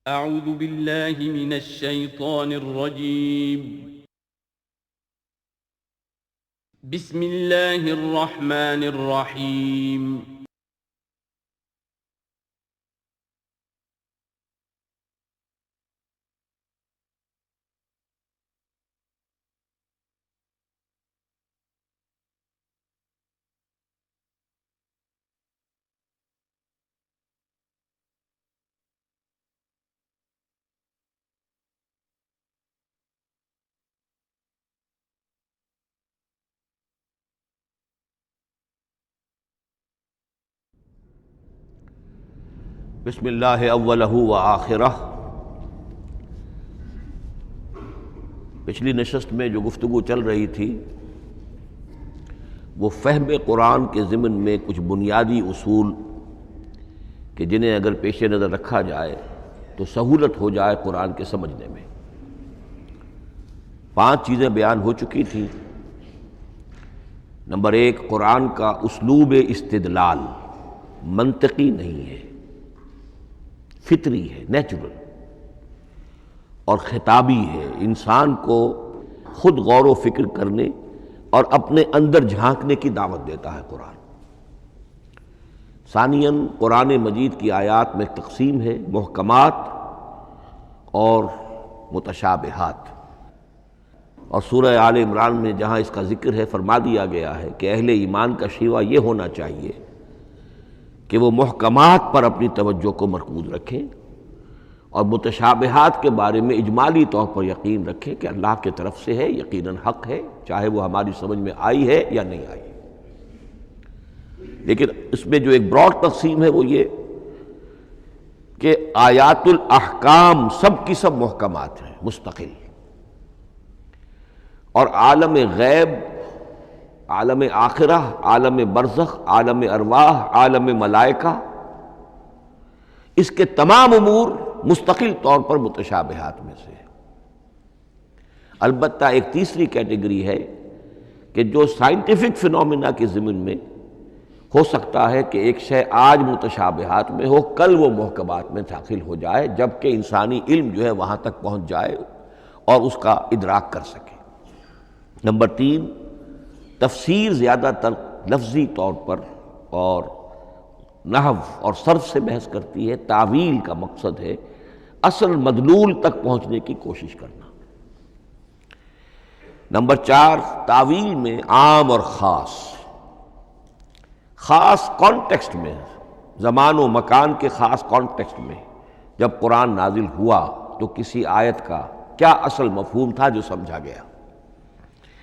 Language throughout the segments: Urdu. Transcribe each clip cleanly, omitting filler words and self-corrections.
اعوذ باللہ من الشیطان الرجیم بسم اللہ الرحمن الرحیم بسم اللہ اولہ و آخرہ۔ پچھلی نشست میں جو گفتگو چل رہی تھی وہ فہم قرآن کے ضمن میں کچھ بنیادی اصول کہ جنہیں اگر پیش نظر رکھا جائے تو سہولت ہو جائے قرآن کے سمجھنے میں۔ 5 چیزیں بیان ہو چکی تھیں۔ نمبر 1، قرآن کا اسلوب استدلال منطقی نہیں ہے، فطری ہے، نیچرل اور خطابی ہے، انسان کو خود غور و فکر کرنے اور اپنے اندر جھانکنے کی دعوت دیتا ہے قرآن۔ ثانیاً، قرآن مجید کی آیات میں تقسیم ہے محکمات اور متشابہات، اور سورہ آل عمران میں جہاں اس کا ذکر ہے فرما دیا گیا ہے کہ اہل ایمان کا شیوہ یہ ہونا چاہیے کہ وہ محکمات پر اپنی توجہ کو مرکوز رکھیں اور متشابہات کے بارے میں اجمالی طور پر یقین رکھیں کہ اللہ کی طرف سے ہے، یقیناً حق ہے، چاہے وہ ہماری سمجھ میں آئی ہے یا نہیں آئی۔ لیکن اس میں جو ایک براڈ تقسیم ہے وہ یہ کہ آیات الاحکام سب کی سب محکمات ہیں مستقل، اور عالم غیب، عالم آخرہ، عالم برزخ، عالم ارواح، عالم ملائکہ، اس کے تمام امور مستقل طور پر متشابہات میں سے ہے۔ البتہ ایک تیسری کیٹیگری ہے کہ جو سائنٹیفک فنومینا کے ضمن میں ہو سکتا ہے کہ ایک شے آج متشابہات میں ہو، کل وہ محکمات میں داخل ہو جائے، جبکہ انسانی علم جو ہے وہاں تک پہنچ جائے اور اس کا ادراک کر سکے۔ نمبر 3، تفسیر زیادہ تر لفظی طور پر اور نحو اور صرف سے بحث کرتی ہے، تعویل کا مقصد ہے اصل مدلول تک پہنچنے کی کوشش کرنا۔ نمبر 4، تعویل میں عام اور خاص کانٹیکسٹ میں، زمان و مکان کے خاص کانٹیکسٹ میں جب قرآن نازل ہوا تو کسی آیت کا کیا اصل مفہوم تھا جو سمجھا گیا،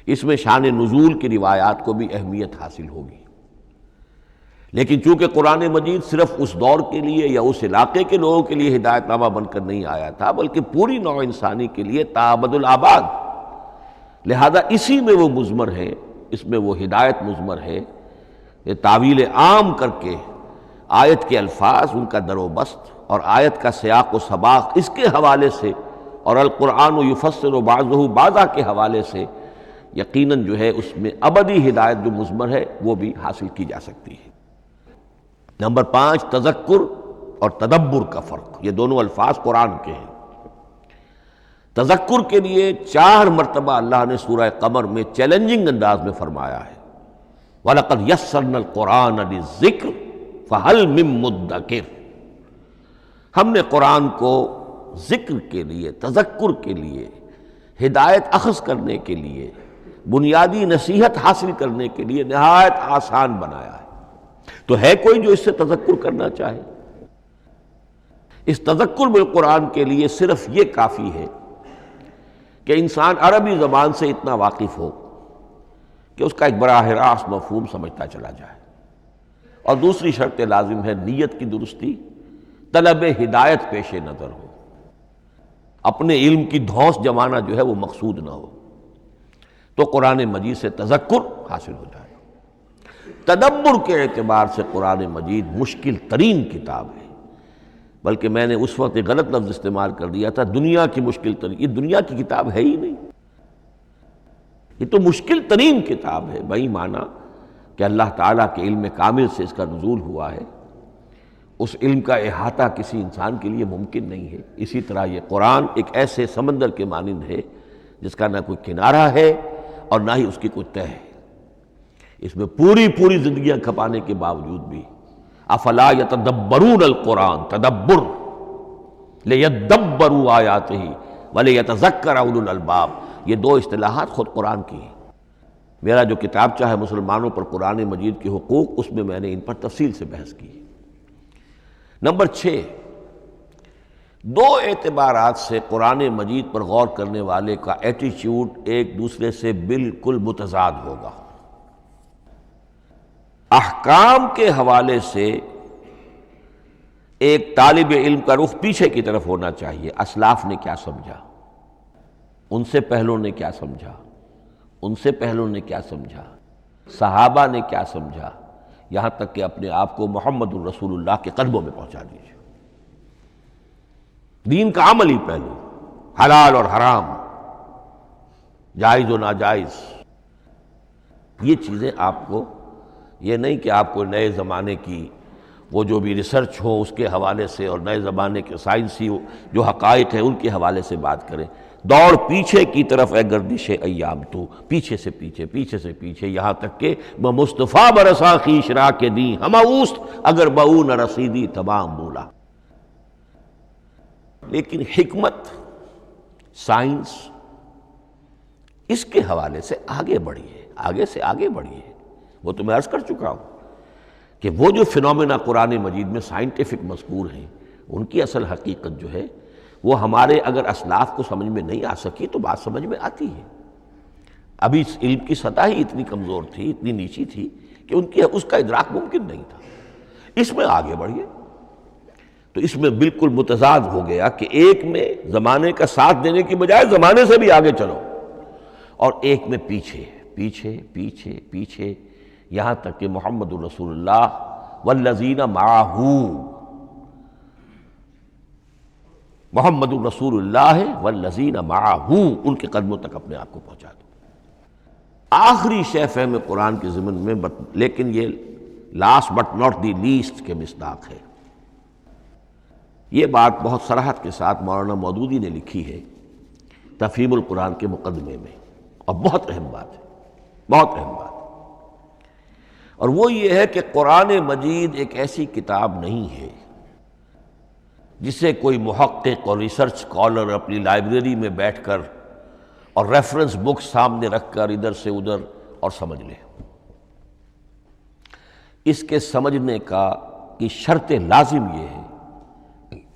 اس میں شان نزول کی روایات کو بھی اہمیت حاصل ہوگی۔ لیکن چونکہ قرآن مجید صرف اس دور کے لیے یا اس علاقے کے لوگوں کے لیے ہدایت نامہ بن کر نہیں آیا تھا، بلکہ پوری نوع انسانی کے لیے تا ابد الآباد، لہذا اسی میں وہ مضمر ہے، اس میں وہ ہدایت مضمر ہے۔ یہ تعویل عام کر کے آیت کے الفاظ، ان کا در و بست اور آیت کا سیاق و سباق اس کے حوالے سے، اور القرآن یفسر بعضہ بعضا کے حوالے سے یقیناً جو ہے اس میں ابدی ہدایت جو مضمر ہے وہ بھی حاصل کی جا سکتی ہے۔ نمبر 5، تذکر اور تدبر کا فرق، یہ دونوں الفاظ قرآن کے ہیں۔ تذکر کے لیے 4 مرتبہ اللہ نے سورہ قمر میں چیلنجنگ انداز میں فرمایا ہے وَلَقَدْ يَسَّرْنَا الْقُرْآنَ لِلذِّكْرِ فَهَلْ مِن مُدَّكِرٍ، ہم نے قرآن کو ذکر کے لیے، تذکر کے لیے، ہدایت اخذ کرنے کے لیے، بنیادی نصیحت حاصل کرنے کے لیے نہایت آسان بنایا ہے۔ تو ہے کوئی جو اس سے تذکر کرنا چاہے؟ اس تذکر بالقرآن کے لیے صرف یہ کافی ہے کہ انسان عربی زبان سے اتنا واقف ہو کہ اس کا ایک براہ راست مفہوم سمجھتا چلا جائے، اور دوسری شرط لازم ہے نیت کی درستی، طلب ہدایت پیش نظر ہو، اپنے علم کی دھوس جمانا جو ہے وہ مقصود نہ ہو، تو قرآن مجید سے تذکر حاصل ہو جائے۔ تدبر کے اعتبار سے قرآن مجید مشکل ترین کتاب ہے، بلکہ میں نے اس وقت ایک غلط لفظ استعمال کر دیا تھا، دنیا کی مشکل ترین، یہ دنیا کی کتاب ہے ہی نہیں، یہ تو مشکل ترین کتاب ہے، بہی معنی کہ اللہ تعالیٰ کے علم کامل سے اس کا نزول ہوا ہے، اس علم کا احاطہ کسی انسان کے لیے ممکن نہیں ہے۔ اسی طرح یہ قرآن ایک ایسے سمندر کے مانند ہے جس کا نہ کوئی کنارہ ہے اور نہ ہی اس کی کوئی تہہ ہے۔ اس میں پوری زندگیاں کھپانے کے باوجود بھی افلا یتدبرون القرآن، تدبر لیدبروا آیاتہ ولیتذکر اولو الالباب، یہ دو اصطلاحات خود قرآن کی ہیں۔ میرا جو کتابچہ ہے مسلمانوں پر قرآن مجید کے حقوق، اس میں میں نے ان پر تفصیل سے بحث کی ہے۔ نمبر 6، دو اعتبارات سے قرآن مجید پر غور کرنے والے کا ایٹیچیوڈ ایک دوسرے سے بالکل متضاد ہوگا۔ احکام کے حوالے سے ایک طالب علم کا رخ پیچھے کی طرف ہونا چاہیے، اسلاف نے کیا سمجھا، ان سے پہلوں نے کیا سمجھا، ان سے پہلوں نے کیا سمجھا، صحابہ نے کیا سمجھا، یہاں تک کہ اپنے آپ کو محمد الرسول اللہ کے قدموں میں پہنچا دیجیے۔ دین کا عملی پہلو، حلال اور حرام، جائز و ناجائز، یہ چیزیں آپ کو، یہ نہیں کہ آپ کو نئے زمانے کی وہ جو بھی ریسرچ ہو اس کے حوالے سے اور نئے زمانے کے سائنسی جو حقائق ہیں ان کے حوالے سے بات کریں۔ دوڑ پیچھے کی طرف ہے گردش ایام تو، پیچھے سے پیچھے، پیچھے سے پیچھے، یہاں تک کہ مصطفیٰ برسا خیش را کے دی ہم اوست اگر بہو نہ رسیدی تمام بولا۔ لیکن حکمت، سائنس، اس کے حوالے سے آگے بڑھی ہے، آگے سے آگے بڑھی ہے۔ وہ تو میں عرض کر چکا ہوں کہ وہ جو فینومینا قرآن مجید میں سائنٹیفک مذکور ہیں، ان کی اصل حقیقت جو ہے وہ ہمارے اگر اسلاف کو سمجھ میں نہیں آ سکی تو بات سمجھ میں آتی ہے۔ ابھی اس علم کی سطح ہی اتنی کمزور تھی، اتنی نیچی تھی کہ اس کا ادراک ممکن نہیں تھا۔ اس میں آگے بڑھیے تو اس میں بالکل متضاد ہو گیا کہ ایک میں زمانے کا ساتھ دینے کی بجائے زمانے سے بھی آگے چلو، اور ایک میں پیچھے پیچھے پیچھے پیچھے، یہاں تک کہ محمد الرسول اللہ والذین معہ، محمد الرسول اللہ والذین معہ، ان کے قدموں تک اپنے آپ کو پہنچا دو۔ آخری شے فہم قرآن کے ضمن میں، لیکن یہ last but not the least کے مصداق ہے۔ یہ بات بہت صراحت کے ساتھ مولانا مودودی نے لکھی ہے تفہیم القرآن کے مقدمے میں، اور بہت اہم بات ہے، بہت اہم بات ہے، اور وہ یہ ہے کہ قرآن مجید ایک ایسی کتاب نہیں ہے جسے کوئی محقق اور ریسرچ اسکالر اپنی لائبریری میں بیٹھ کر اور ریفرنس بک سامنے رکھ کر ادھر سے ادھر اور سمجھ لے۔ اس کے سمجھنے کی شرط لازم یہ ہے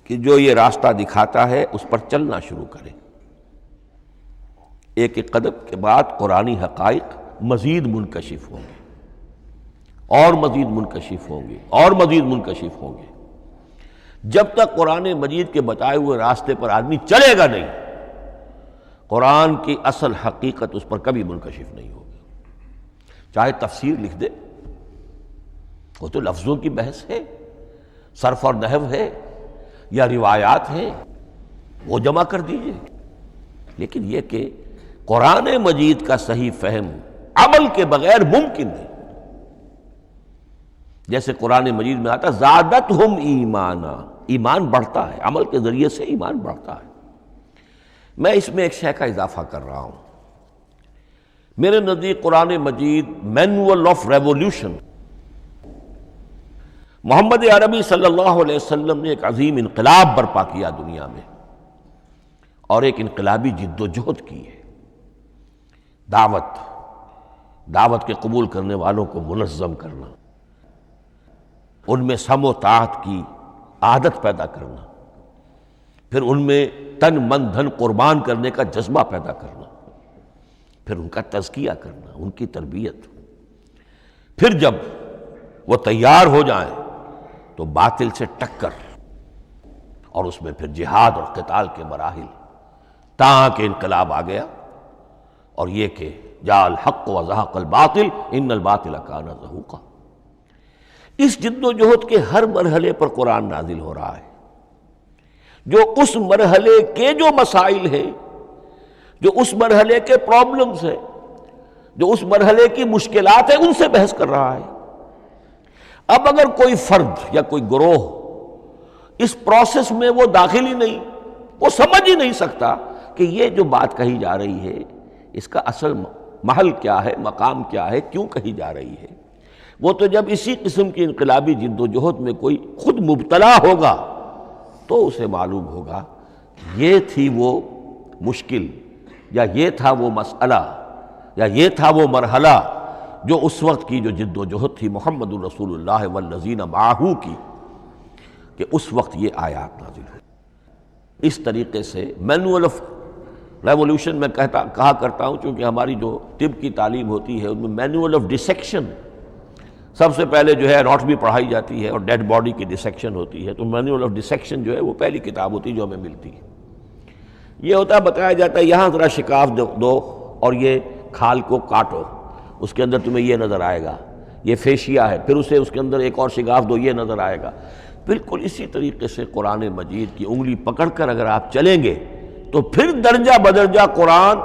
کہ جو یہ راستہ دکھاتا ہے اس پر چلنا شروع کرے۔ ایک ایک قدم کے بعد قرآنی حقائق مزید منکشف ہوں گے، اور مزید منکشف ہوں گے، اور مزید منکشف ہوں گے۔ جب تک قرآن مجید کے بتائے ہوئے راستے پر آدمی چلے گا نہیں، قرآن کی اصل حقیقت اس پر کبھی منکشف نہیں ہوگی۔ چاہے تفسیر لکھ دے، وہ تو لفظوں کی بحث ہے، صرف اور نحو ہے، یا روایات ہیں، وہ جمع کر دیجئے، لیکن یہ کہ قرآن مجید کا صحیح فہم عمل کے بغیر ممکن نہیں۔ جیسے قرآن مجید میں آتا زادتہم ایمانا، ایمان بڑھتا ہے، عمل کے ذریعے سے ایمان بڑھتا ہے۔ میں اس میں ایک شے کا اضافہ کر رہا ہوں۔ میرے نزدیک قرآن مجید مینول آف ریولیوشن، محمد عربی صلی اللہ علیہ وسلم نے ایک عظیم انقلاب برپا کیا دنیا میں، اور ایک انقلابی جد و جہد کی ہے۔ دعوت کے قبول کرنے والوں کو منظم کرنا، ان میں سم و طاعت کی عادت پیدا کرنا، پھر ان میں تن من دھن قربان کرنے کا جذبہ پیدا کرنا، پھر ان کا تزکیہ کرنا، ان کی تربیت، پھر جب وہ تیار ہو جائیں تو باطل سے ٹکر، اور اس میں پھر جہاد اور قتال کے مراحل، تاکہ انقلاب آ گیا، اور یہ کہ جاء الحق وزہق الباطل ان الباطل کان زہوقا۔ اس جد و جہد کے ہر مرحلے پر قرآن نازل ہو رہا ہے، جو اس مرحلے کے جو مسائل ہیں، جو اس مرحلے کے پرابلمز ہیں، جو اس مرحلے کی مشکلات ہیں، ان سے بحث کر رہا ہے۔ اب اگر کوئی فرد یا کوئی گروہ اس پروسیس میں وہ داخل ہی نہیں، وہ سمجھ ہی نہیں سکتا کہ یہ جو بات کہی جا رہی ہے اس کا اصل محل کیا ہے، مقام کیا ہے، کیوں کہی جا رہی ہے۔ وہ تو جب اسی قسم کی انقلابی جد و جہد میں کوئی خود مبتلا ہوگا تو اسے معلوم ہوگا یہ تھی وہ مشکل، یا یہ تھا وہ مسئلہ، یا یہ تھا وہ مرحلہ جو اس وقت کی جو جد و جہد تھی محمد الرسول اللہ والذین معہ کی، کہ اس وقت یہ آیات نازل ہوئی۔ اس طریقے سے مینول آف ریولوشن میں کہا کرتا ہوں، چونکہ ہماری جو طب کی تعلیم ہوتی ہے ان میں مینول آف ڈسیکشن سب سے پہلے جو ہے اناٹومی پڑھائی جاتی ہے اور ڈیڈ باڈی کی ڈسیکشن ہوتی ہے، تو مینول آف ڈسیکشن جو ہے وہ پہلی کتاب ہوتی ہے جو ہمیں ملتی ہے۔ یہ ہوتا ہے، بتایا جاتا ہے یہاں ذرا شکاف دو اور یہ کھال کو کاٹو، اس کے اندر تمہیں یہ نظر آئے گا، یہ فیشیا ہے، پھر اس کے اندر ایک اور شگاف دو، یہ نظر آئے گا۔ بالکل اسی طریقے سے قرآن مجید کی انگلی پکڑ کر اگر آپ چلیں گے تو پھر درجہ بدرجہ قرآن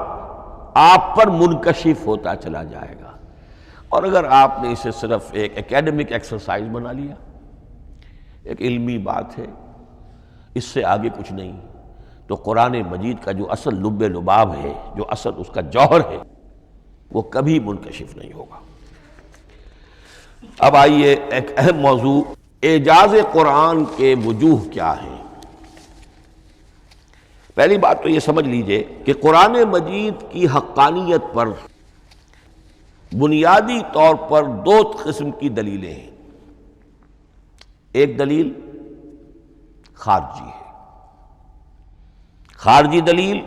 آپ پر منکشف ہوتا چلا جائے گا۔ اور اگر آپ نے اسے صرف ایک اکیڈمک ایکسرسائز بنا لیا، ایک علمی بات ہے، اس سے آگے کچھ نہیں، تو قرآن مجید کا جو اصل لب لباب ہے، جو اصل اس کا جوہر ہے، وہ کبھی منکشف نہیں ہوگا۔ اب آئیے ایک اہم موضوع، اعجاز قرآن کے وجوہ کیا ہیں۔ پہلی بات تو یہ سمجھ لیجئے کہ قرآن مجید کی حقانیت پر بنیادی طور پر دو قسم کی دلیلیں ہیں۔ ایک دلیل خارجی ہے، خارجی دلیل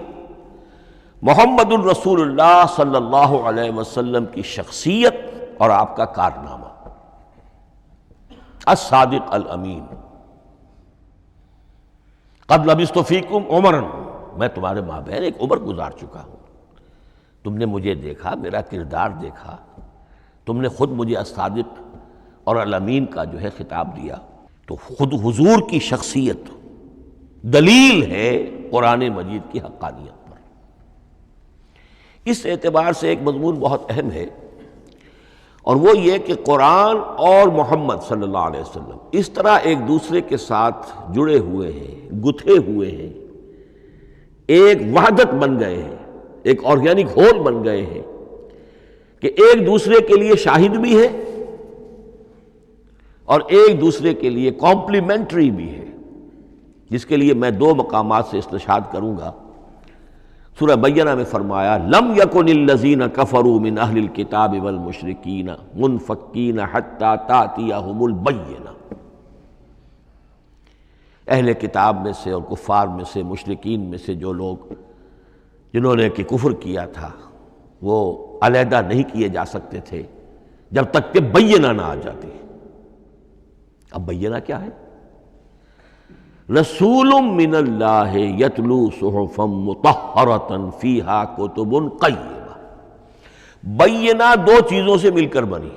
محمد الرسول اللہ صلی اللہ علیہ وسلم کی شخصیت اور آپ کا کارنامہ، الصادق الامین، قد لبثت فیکم عمرا، میں تمہارے مابین ایک عمر گزار چکا ہوں، تم نے مجھے دیکھا، میرا کردار دیکھا، تم نے خود مجھے الصادق اور الامین کا جو ہے خطاب دیا، تو خود حضور کی شخصیت دلیل ہے قرآن مجید کی حقانیت پر۔ اس اعتبار سے ایک مضمون بہت اہم ہے، اور وہ یہ کہ قرآن اور محمد صلی اللہ علیہ وسلم اس طرح ایک دوسرے کے ساتھ جڑے ہوئے ہیں، گتھے ہوئے ہیں، ایک وحدت بن گئے ہیں، ایک آرگینک ہول بن گئے ہیں، کہ ایک دوسرے کے لیے شاہد بھی ہے اور ایک دوسرے کے لیے کمپلیمنٹری بھی ہے، جس کے لیے میں دو مقامات سے استشہاد کروں گا۔ سورہ بینہ میں فرمایا لم یکن الذین کفروا من اہل الکتاب والمشرکین منفکین حتی تأتیہم البینہ، اہل کتاب میں سے اور کفار میں سے، مشرکین میں سے جو لوگ جنہوں نے کہ کفر کیا تھا، وہ علیحدہ نہیں کیے جا سکتے تھے جب تک کہ بینہ نہ آ جاتی۔ اب بینہ کیا ہے؟ رسول من اللہ یتلو صحفا مطہرۃ فیہا کتب قیمہ، بینہ دو چیزوں سے مل کر بنی،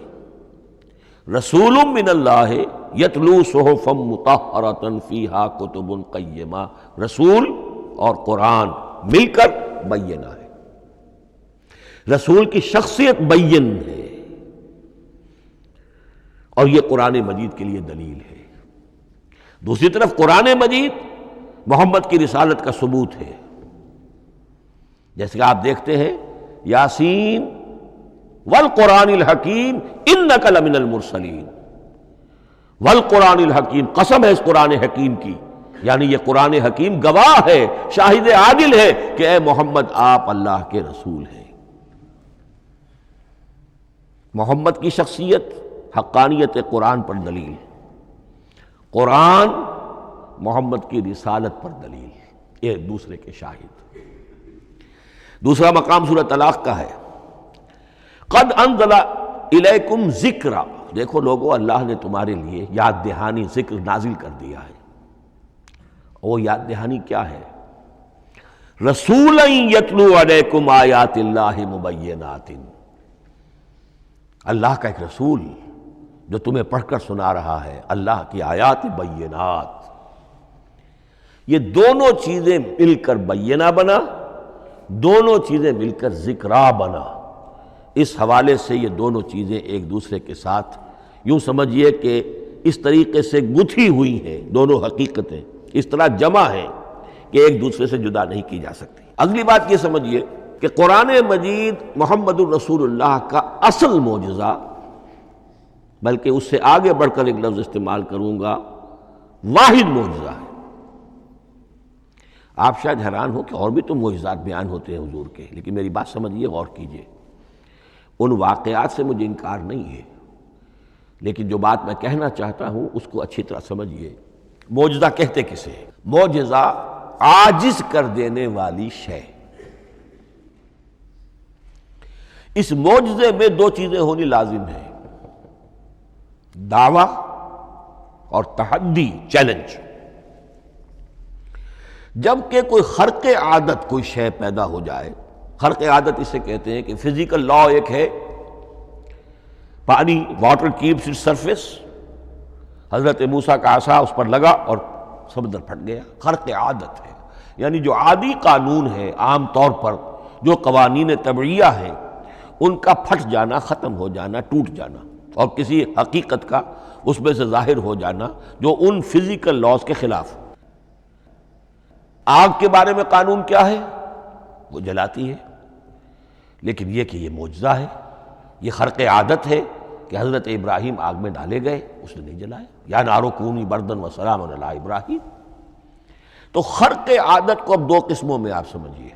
رسول من اللہ یتلو صحفا مطہرۃ فیہا کتب قیمہ، رسول اور قرآن مل کر بینہ ہے، رسول کی شخصیت بین ہے، اور یہ قرآن مجید کے لیے دلیل ہے۔ دوسری طرف قرآن مجید محمد کی رسالت کا ثبوت ہے، جیسے کہ آپ دیکھتے ہیں یاسین والقرآن الحکیم انک لمن المرسلین، والقرآن الحکیم، قسم ہے اس قرآن حکیم کی، یعنی یہ قرآن حکیم گواہ ہے، شاہد عادل ہے کہ اے محمد آپ اللہ کے رسول ہیں۔ محمد کی شخصیت، حقانیت قرآن پر دلیل، قرآن محمد کی رسالت پر دلیل، ایک دوسرے کے شاہد۔ دوسرا مقام سورہ طلاق کا ہے، قد انزل الیکم ذکرا، دیکھو لوگو اللہ نے تمہارے لیے یاد دہانی ذکر نازل کر دیا ہے۔ وہ یاد دہانی کیا ہے؟ رسولا یتلو علیکم آیات اللہ مبینات، اللہ کا ایک رسول جو تمہیں پڑھ کر سنا رہا ہے اللہ کی آیات بینات۔ یہ دونوں چیزیں مل کر بینہ بنا، دونوں چیزیں مل کر ذکرا بنا۔ اس حوالے سے یہ دونوں چیزیں ایک دوسرے کے ساتھ یوں سمجھیے کہ اس طریقے سے گتھی ہوئی ہیں دونوں حقیقتیں، اس طرح جمع ہیں کہ ایک دوسرے سے جدا نہیں کی جا سکتی۔ اگلی بات یہ سمجھیے کہ قرآن مجید محمد الرسول اللہ کا اصل معجزہ، بلکہ اس سے آگے بڑھ کر ایک لفظ استعمال کروں گا، واحد معجزہ ہے۔ آپ شاید حیران ہو کہ اور بھی تو معجزات بیان ہوتے ہیں حضور کے، لیکن میری بات سمجھیے، غور کیجیے۔ ان واقعات سے مجھے انکار نہیں ہے، لیکن جو بات میں کہنا چاہتا ہوں اس کو اچھی طرح سمجھیے۔ معجزہ کہتے کسے ہیں؟ معجزہ عاجز کر دینے والی شے۔ اس معجزے میں دو چیزیں ہونی لازم ہیں، دعویٰ اور تحدی، چیلنج۔ جبکہ کوئی خرق عادت کوئی شے پیدا ہو جائے، خرق عادت اسے کہتے ہیں کہ فزیکل لا ایک ہے، پانی، واٹر کیپس اٹس سرفیس، حضرت موسیٰ کا عصا اس پر لگا اور سمندر پھٹ گیا، خرق عادت ہے، یعنی جو عادی قانون ہے، عام طور پر جو قوانین طبعیہ ہیں ان کا پھٹ جانا، ختم ہو جانا، ٹوٹ جانا، اور کسی حقیقت کا اس میں سے ظاہر ہو جانا جو ان فزیکل لاز کے خلاف۔ آگ کے بارے میں قانون کیا ہے؟ وہ جلاتی ہے، لیکن یہ کہ یہ معجزہ ہے، یہ خرق عادت ہے کہ حضرت ابراہیم آگ میں ڈالے گئے، اس نے نہیں جلایا، یا نارو کونی بردن و سلام علی ابراہیم۔ تو خرق عادت کو اب دو قسموں میں آپ سمجھیے۔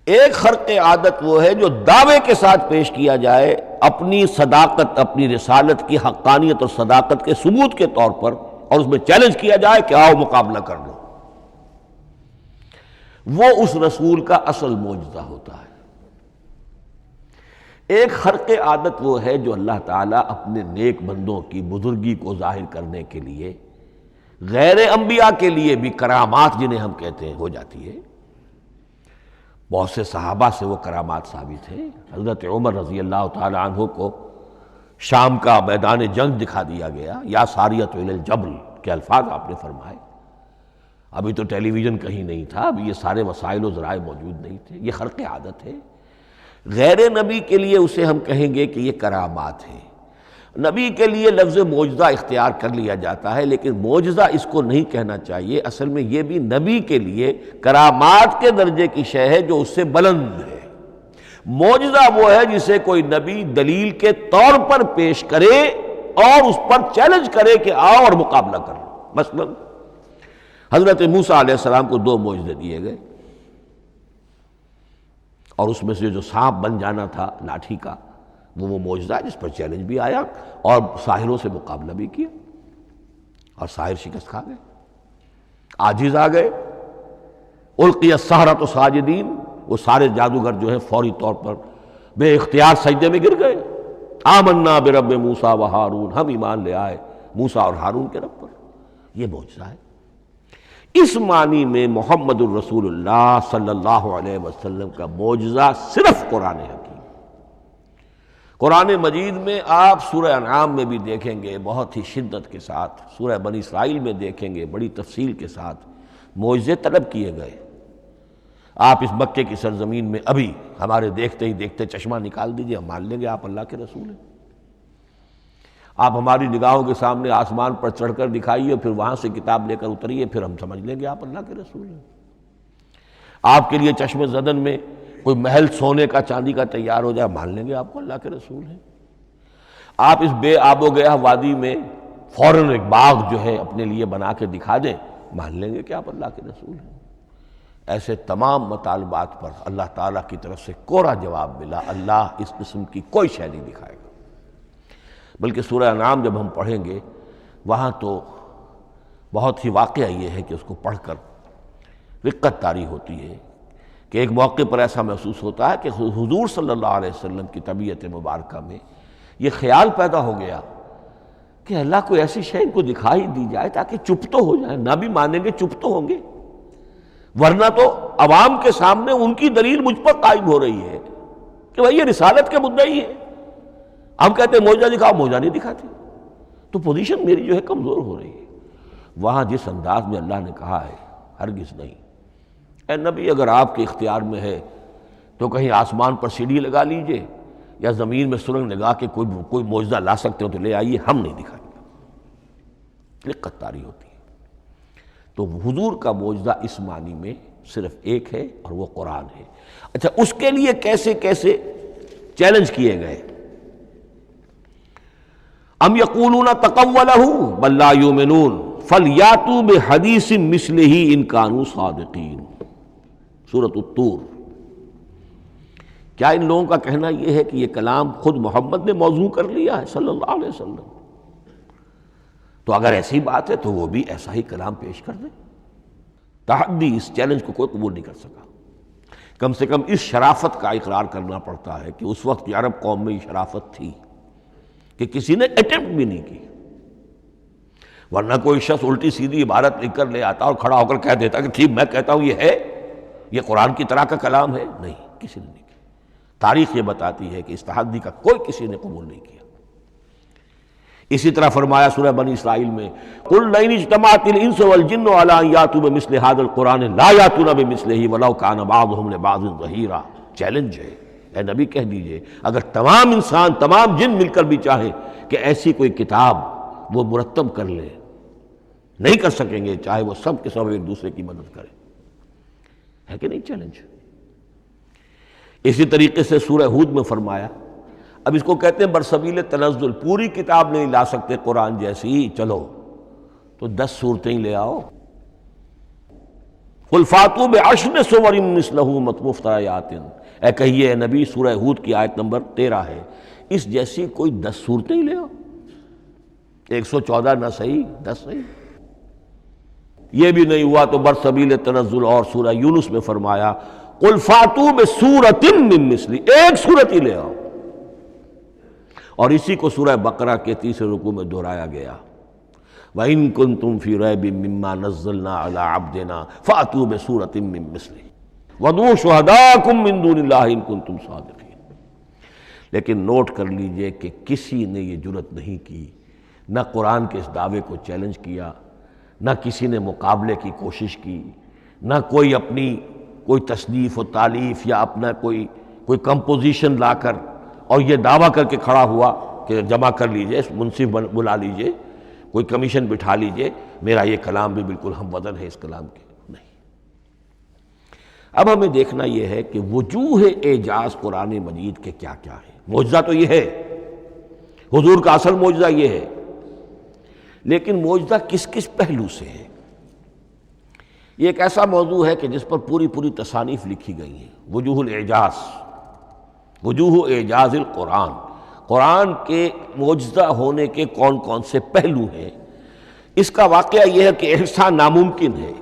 ایک خرق عادت وہ ہے جو دعوے کے ساتھ پیش کیا جائے، اپنی صداقت، اپنی رسالت کی حقانیت اور صداقت کے ثبوت کے طور پر، اور اس میں چیلنج کیا جائے کہ آؤ مقابلہ کر لو۔ وہ اس رسول کا اصل معجزہ ہوتا ہے۔ ایک خرق عادت وہ ہے جو اللہ تعالیٰ اپنے نیک بندوں کی بزرگی کو ظاہر کرنے کے لیے، غیر انبیاء کے لیے بھی کرامات جنہیں ہم کہتے ہیں ہو جاتی ہے۔ بہت سے صحابہ سے وہ کرامات ثابت ہیں۔ حضرت عمر رضی اللہ تعالی عنہ کو شام کا میدان جنگ دکھا دیا گیا، یا ساریۃ الی الجبل کے الفاظ آپ نے فرمائے۔ ابھی تو ٹیلی ویژن کہیں نہیں تھا، ابھی یہ سارے وسائل و ذرائع موجود نہیں تھے، یہ خرق عادت ہے۔ غیر نبی کے لیے اسے ہم کہیں گے کہ یہ کرامات ہے۔ نبی کے لیے لفظ معجزہ اختیار کر لیا جاتا ہے، لیکن معجزہ اس کو نہیں کہنا چاہیے، اصل میں یہ بھی نبی کے لیے کرامات کے درجے کی شے ہے جو اس سے بلند ہے۔ معجزہ وہ ہے جسے کوئی نبی دلیل کے طور پر پیش کرے اور اس پر چیلنج کرے کہ آؤ اور مقابلہ کرو۔ مثلا حضرت موسیٰ علیہ السلام کو دو معجزے دیے گئے، اور اس میں سے جو سانپ بن جانا تھا لاٹھی کا، وہ معجزہ ہے جس پر چیلنج بھی آیا اور ساحروں سے مقابلہ بھی کیا، اور ساحر شکست کھا گئے، عاجز آ گئے۔ القی السحرۃ ساجدین، وہ سارے جادوگر جو ہیں فوری طور پر بے اختیار سجدے میں گر گئے۔ آمنا برب موسیٰ و ہارون، ہم ایمان لے آئے موسیٰ اور ہارون کے رب پر۔ یہ معجزہ ہے۔ اس معنی میں محمد الرسول اللہ صلی اللہ علیہ وسلم کا معجزہ صرف قرآن حکیم۔ قرآن مجید میں آپ سورہ انعام میں بھی دیکھیں گے بہت ہی شدت کے ساتھ، سورہ بنی اسرائیل میں دیکھیں گے بڑی تفصیل کے ساتھ معجزے طلب کیے گئے۔ آپ اس مکے کی سرزمین میں ابھی ہمارے دیکھتے ہی دیکھتے چشمہ نکال دیجئے، ہم مان لیں گے آپ اللہ کے رسول ہیں۔ آپ ہماری نگاہوں کے سامنے آسمان پر چڑھ کر دکھائیے، پھر وہاں سے کتاب لے کر اتریے، پھر ہم سمجھ لیں گے آپ اللہ کے رسول ہیں۔ آپ کے لیے چشم زدن میں کوئی محل سونے کا چاندی کا تیار ہو جائے، مان لیں گے آپ کو اللہ کے رسول ہیں۔ آپ اس بے آب و گیا وادی میں فوراً ایک باغ جو ہے اپنے لیے بنا کے دکھا دیں، مان لیں گے کہ آپ اللہ کے رسول ہیں۔ ایسے تمام مطالبات پر اللہ تعالیٰ کی طرف سے کوڑا جواب ملا، اللہ اس قسم کی کوئی شے نہیں دکھائے گا۔ بلکہ سورہ انعام جب ہم پڑھیں گے وہاں تو بہت ہی واقعہ یہ ہے کہ اس کو پڑھ کر رقت طاری ہوتی ہے کہ ایک موقع پر ایسا محسوس ہوتا ہے کہ حضور صلی اللہ علیہ وسلم کی طبیعت مبارکہ میں یہ خیال پیدا ہو گیا کہ اللہ کو ایسی شے ان کو دکھائی دی جائے تاکہ چپ تو ہو جائیں، نہ بھی مانیں گے چپ تو ہوں گے، ورنہ تو عوام کے سامنے ان کی دلیل مجھ پر قائم ہو رہی ہے کہ بھائی یہ رسالت کے مدعی ہے، ہم کہتے ہیں معجزہ دکھاؤ، معجزہ نہیں دکھاتے، تو پوزیشن میری جو ہے کمزور ہو رہی ہے۔ وہاں جس انداز میں اللہ نے کہا ہے، ہرگز نہیں، اے نبی اگر آپ کے اختیار میں ہے تو کہیں آسمان پر سیڑھی لگا لیجئے یا زمین میں سرنگ لگا کے کوئی معجزہ لا سکتے ہو تو لے آئیے، ہم نہیں دکھائیں گے۔ رقت طاری ہوتی ہے۔ تو حضور کا معجزہ اس معنی میں صرف ایک ہے اور وہ قرآن ہے۔ اچھا، اس کے لیے کیسے کیسے چیلنج کیے گئے؟ ام یقولون تقولہ بل لا یؤمنون فلیاتوا بحدیث مثلہ ان کانوا صادقین، سورۃ الطور۔ کیا ان لوگوں کا کہنا یہ ہے کہ یہ کلام خود محمد نے موضوع کر لیا ہے صلی اللہ علیہ وسلم؟ تو اگر ایسی بات ہے تو وہ بھی ایسا ہی کلام پیش کر دیں۔ تحدی، اس چیلنج کو کوئی قبول نہیں کر سکا۔ کم سے کم اس شرافت کا اقرار کرنا پڑتا ہے کہ اس وقت کی عرب قوم میں یہ شرافت تھی کہ کسی نے اٹیمپٹ بھی نہیں کی، ورنہ کوئی شخص الٹی سیدھی عبارت لکھ کر لے آتا اور کھڑا ہو کر کہہ دیتا کہ ٹھیک میں کہتا ہوں یہ ہے، یہ قرآن کی طرح کا کلام ہے۔ نہیں، کسی نے نہیں کیا۔ تاریخ یہ بتاتی ہے کہ اس تحدی کا کوئی کسی نے قبول نہیں کیا۔ اسی طرح فرمایا سورہ بنی اسرائیل میں قُلْ لَئِنِ اجْتَمَعَتِ الْإِنسُ وَالْجِنُّ عَلَىٰ أَن يَأْتُوا بِمِثْلِ هَٰذَا الْقُرْآنِ لَا يَأْتُونَ بِمِثْلِهِ وَلَوْ كَانَ بَعْضُهُمْ لِبَعْضٍ ظَهِيرًا۔ چیلنج ہے، اے نبی کہہ دیجئے اگر تمام انسان، تمام جن مل کر بھی چاہیں کہ ایسی کوئی کتاب وہ مرتب کر لیں، نہیں کر سکیں گے، چاہے وہ سب کے سب ایک دوسرے کی مدد کریں۔ ہے کہ نہیں چیلنج؟ اسی طریقے سے سورہ ہود میں فرمایا، اب اس کو کہتے ہیں برسبیل تنزل، پوری کتاب نہیں لا سکتے قرآن جیسی، چلو تو 10 صورتیں لے آؤ۔ قُلْ فَأْتُوا بِعَشْرِ سُوَرٍ مِثْلَهُ مُفْتَرَيَاتٍ، اے کہیے اے نبی، سورہ ہود کی آیت نمبر 13 ہے، اس جیسی کوئی 10 صورتیں لے آؤ۔ 114 نہ صحیح، 10 صحیح۔ یہ بھی نہیں ہوا تو برسبیل تنزل اور سورہ یونس میں فرمایا قُلْ فَأْتُوا بِسُورَةٍ مِّن مِّثْلِهِ، ایک سورت ہی لے آؤ۔ اور اسی کو سورہ بقرہ کے 30 رکوع میں دہرایا گیا، وَإِن كُنتُمْ فِي رَيْبٍ مِّمَّا نَزَّلْنَا عَلَىٰ عَبْدِنَا فَأْتُوا بِسُورَةٍ مِّن مِّثْلِهِ وَادْعُوا شُهَدَاءَكُم مِّن دُونِ اللَّهِ إِن كُنتُمْ صَادِقِينَ۔ لیکن نوٹ کر لیجئے کہ کسی نے یہ جرأت نہیں کی، نہ قرآن کے اس دعوے کو چیلنج کیا، نہ کسی نے مقابلے کی کوشش کی، نہ کوئی اپنی کوئی تصنیف و تالیف یا اپنا کوئی کمپوزیشن لا کر اور یہ دعویٰ کر کے کھڑا ہوا کہ جمع کر لیجئے، منصف بلا لیجئے، کوئی کمیشن بٹھا لیجئے، میرا یہ کلام بھی بالکل ہم وزن ہے اس کلام کے۔ نہیں۔ اب ہمیں دیکھنا یہ ہے کہ وجوہ اعجاز قرآن مجید کے کیا کیا ہے۔ معجزہ تو یہ ہے، حضور کا اصل معجزہ یہ ہے، لیکن معجزہ کس کس پہلو سے ہے؟ یہ ایک ایسا موضوع ہے کہ جس پر پوری تصانیف لکھی گئی ہیں۔ وجوہ الاعجاز، وجوہ اعجاز القرآن، قرآن کے معجزہ ہونے کے کون کون سے پہلو ہیں۔ اس کا واقعہ یہ ہے کہ احصاء ناممکن ہے،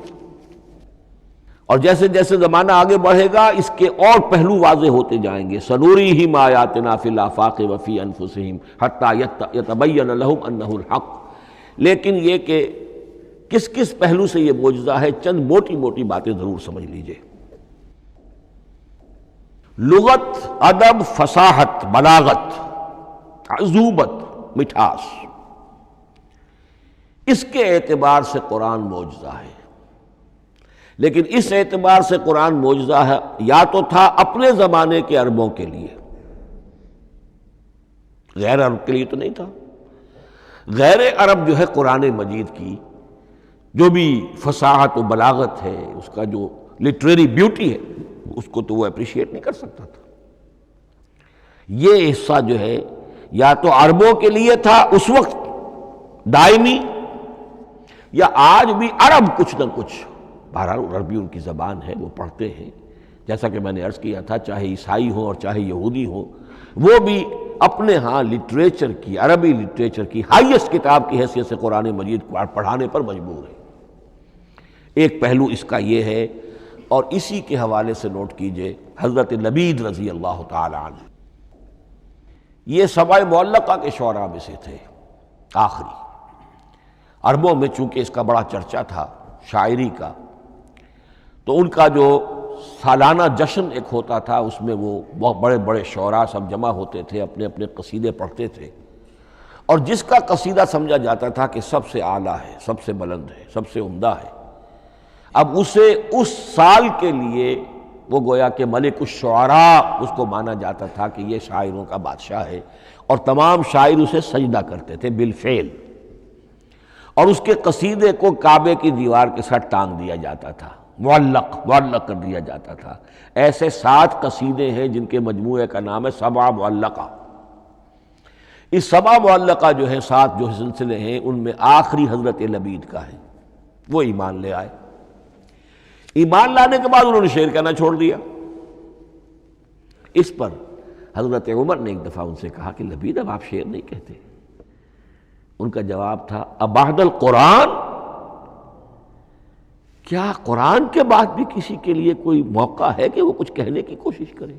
اور جیسے جیسے زمانہ آگے بڑھے گا اس کے اور پہلو واضح ہوتے جائیں گے۔ سنوریہم آیاتنا فی الآفاق وفی انفسہم حتی یتبین لہم انہ الحق۔ لیکن یہ کہ کس کس پہلو سے یہ معجزہ ہے، چند موٹی موٹی باتیں ضرور سمجھ لیجئے۔ لغت، ادب، فصاحت، بلاغت، عذوبت، مٹھاس، اس کے اعتبار سے قرآن معجزہ ہے۔ لیکن اس اعتبار سے قرآن معجزہ ہے یا تو تھا اپنے زمانے کے عربوں کے لیے، غیر عرب کے لیے تو نہیں تھا۔ غیر عرب جو ہے قرآن مجید کی جو بھی فصاحت و بلاغت ہے، اس کا جو لٹریری بیوٹی ہے، اس کو تو وہ اپریشیٹ نہیں کر سکتا تھا۔ یہ حصہ جو ہے یا تو عربوں کے لیے تھا اس وقت دائمی، یا آج بھی عرب کچھ نہ کچھ، بہرحال عربی ان کی زبان ہے، وہ پڑھتے ہیں، جیسا کہ میں نے عرض کیا تھا، چاہے عیسائی ہوں اور چاہے یہودی ہوں، وہ بھی اپنے ہاں لٹریچر کی، عربی لٹریچر کی ہائیسٹ کتاب کی حیثیت سے قرآن مجید کو پڑھانے پر مجبور ہے۔ ایک پہلو اس کا یہ ہے، اور اسی کے حوالے سے نوٹ کیجئے حضرت لبید رضی اللہ تعالی عنہ، یہ سبع معلقہ کے شعراء میں سے تھے آخری۔ عربوں میں چونکہ اس کا بڑا چرچا تھا شاعری کا، تو ان کا جو سالانہ جشن ایک ہوتا تھا، اس میں وہ بہت بڑے بڑے شعراء سب جمع ہوتے تھے، اپنے اپنے قصیدے پڑھتے تھے، اور جس کا قصیدہ سمجھا جاتا تھا کہ سب سے اعلیٰ ہے، سب سے بلند ہے، سب سے عمدہ ہے، اب اسے اس سال کے لیے وہ گویا کہ ملک الشعراء اس کو مانا جاتا تھا کہ یہ شاعروں کا بادشاہ ہے، اور تمام شاعر اسے سجدہ کرتے تھے بالفعل۔ اور اس کے قصیدے کو کعبے کی دیوار کے ساتھ ٹانگ دیا جاتا تھا، معلق کر دیا جاتا تھا۔ ایسے 7 قصیدے ہیں جن کے مجموعے کا نام ہے 7 معلقہ۔ اس 7 معلقہ جو ہیں 7 جو سلسلے ہیں، ان میں آخری حضرت لبید کا ہے، وہ ایمان لے آئے۔ ایمان لانے کے بعد انہوں نے شعر کہنا چھوڑ دیا۔ اس پر حضرت عمر نے ایک دفعہ ان سے کہا کہ لبید اب آپ شعر نہیں کہتے۔ ان کا جواب تھا ابعد القرآن، کیا قرآن کے بعد بھی کسی کے لیے کوئی موقع ہے کہ وہ کچھ کہنے کی کوشش کرے؟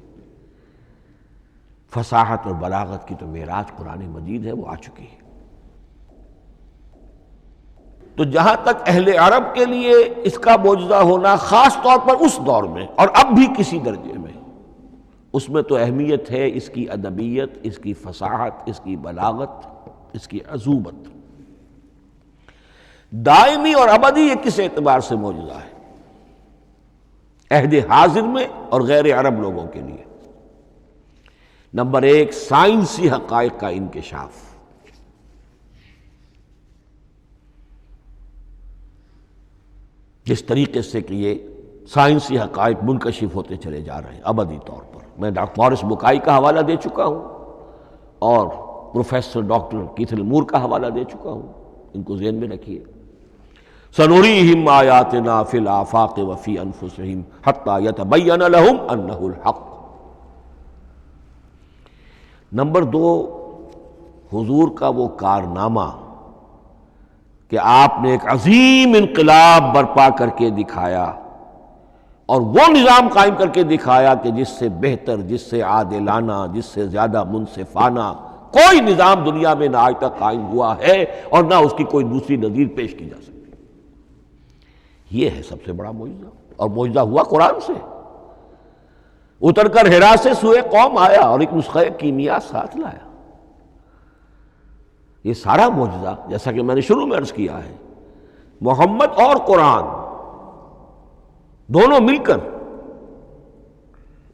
فصاحت اور بلاغت کی تو معراج قرآن مجید ہے، وہ آ چکی ہے۔ تو جہاں تک اہل عرب کے لیے اس کا معجزہ ہونا خاص طور پر اس دور میں اور اب بھی کسی درجے میں، اس میں تو اہمیت ہے اس کی ادبیت، اس کی فصاحت، اس کی بلاغت، اس کی عذوبت۔ دائمی اور ابدی یہ کس اعتبار سے معجزہ ہے؟ عہد حاضر میں اور غیر عرب لوگوں کے لیے۔ نمبر 1، سائنسی حقائق کا انکشاف۔ جس طریقے سے کہ یہ سائنسی حقائق منکشف ہوتے چلے جا رہے ہیں ابدی طور پر، میں ڈاکٹر مورس بکائی کا حوالہ دے چکا ہوں اور پروفیسر ڈاکٹر کیتھل مور کا حوالہ دے چکا ہوں، ان کو ذہن میں رکھیے۔ سنریہم آیاتنا فی الآفاق وفی انفسہم حتی یتبین لہم انہ الحق۔ نمبر 2، حضور کا وہ کارنامہ کہ آپ نے ایک عظیم انقلاب برپا کر کے دکھایا اور وہ نظام قائم کر کے دکھایا کہ جس سے بہتر، جس سے عادلانہ، جس سے زیادہ منصفانہ کوئی نظام دنیا میں نہ آج تک قائم ہوا ہے اور نہ اس کی کوئی دوسری نظیر پیش کی جا سکتی۔ یہ ہے سب سے بڑا معجزہ، اور معجزہ ہوا قرآن سے۔ اتر کر حرا سے سوئے قوم آیا اور ایک نسخہ کیمیا ساتھ لایا۔ یہ سارا معجزہ، جیسا کہ میں نے شروع میں عرض کیا ہے، محمد اور قرآن دونوں مل کر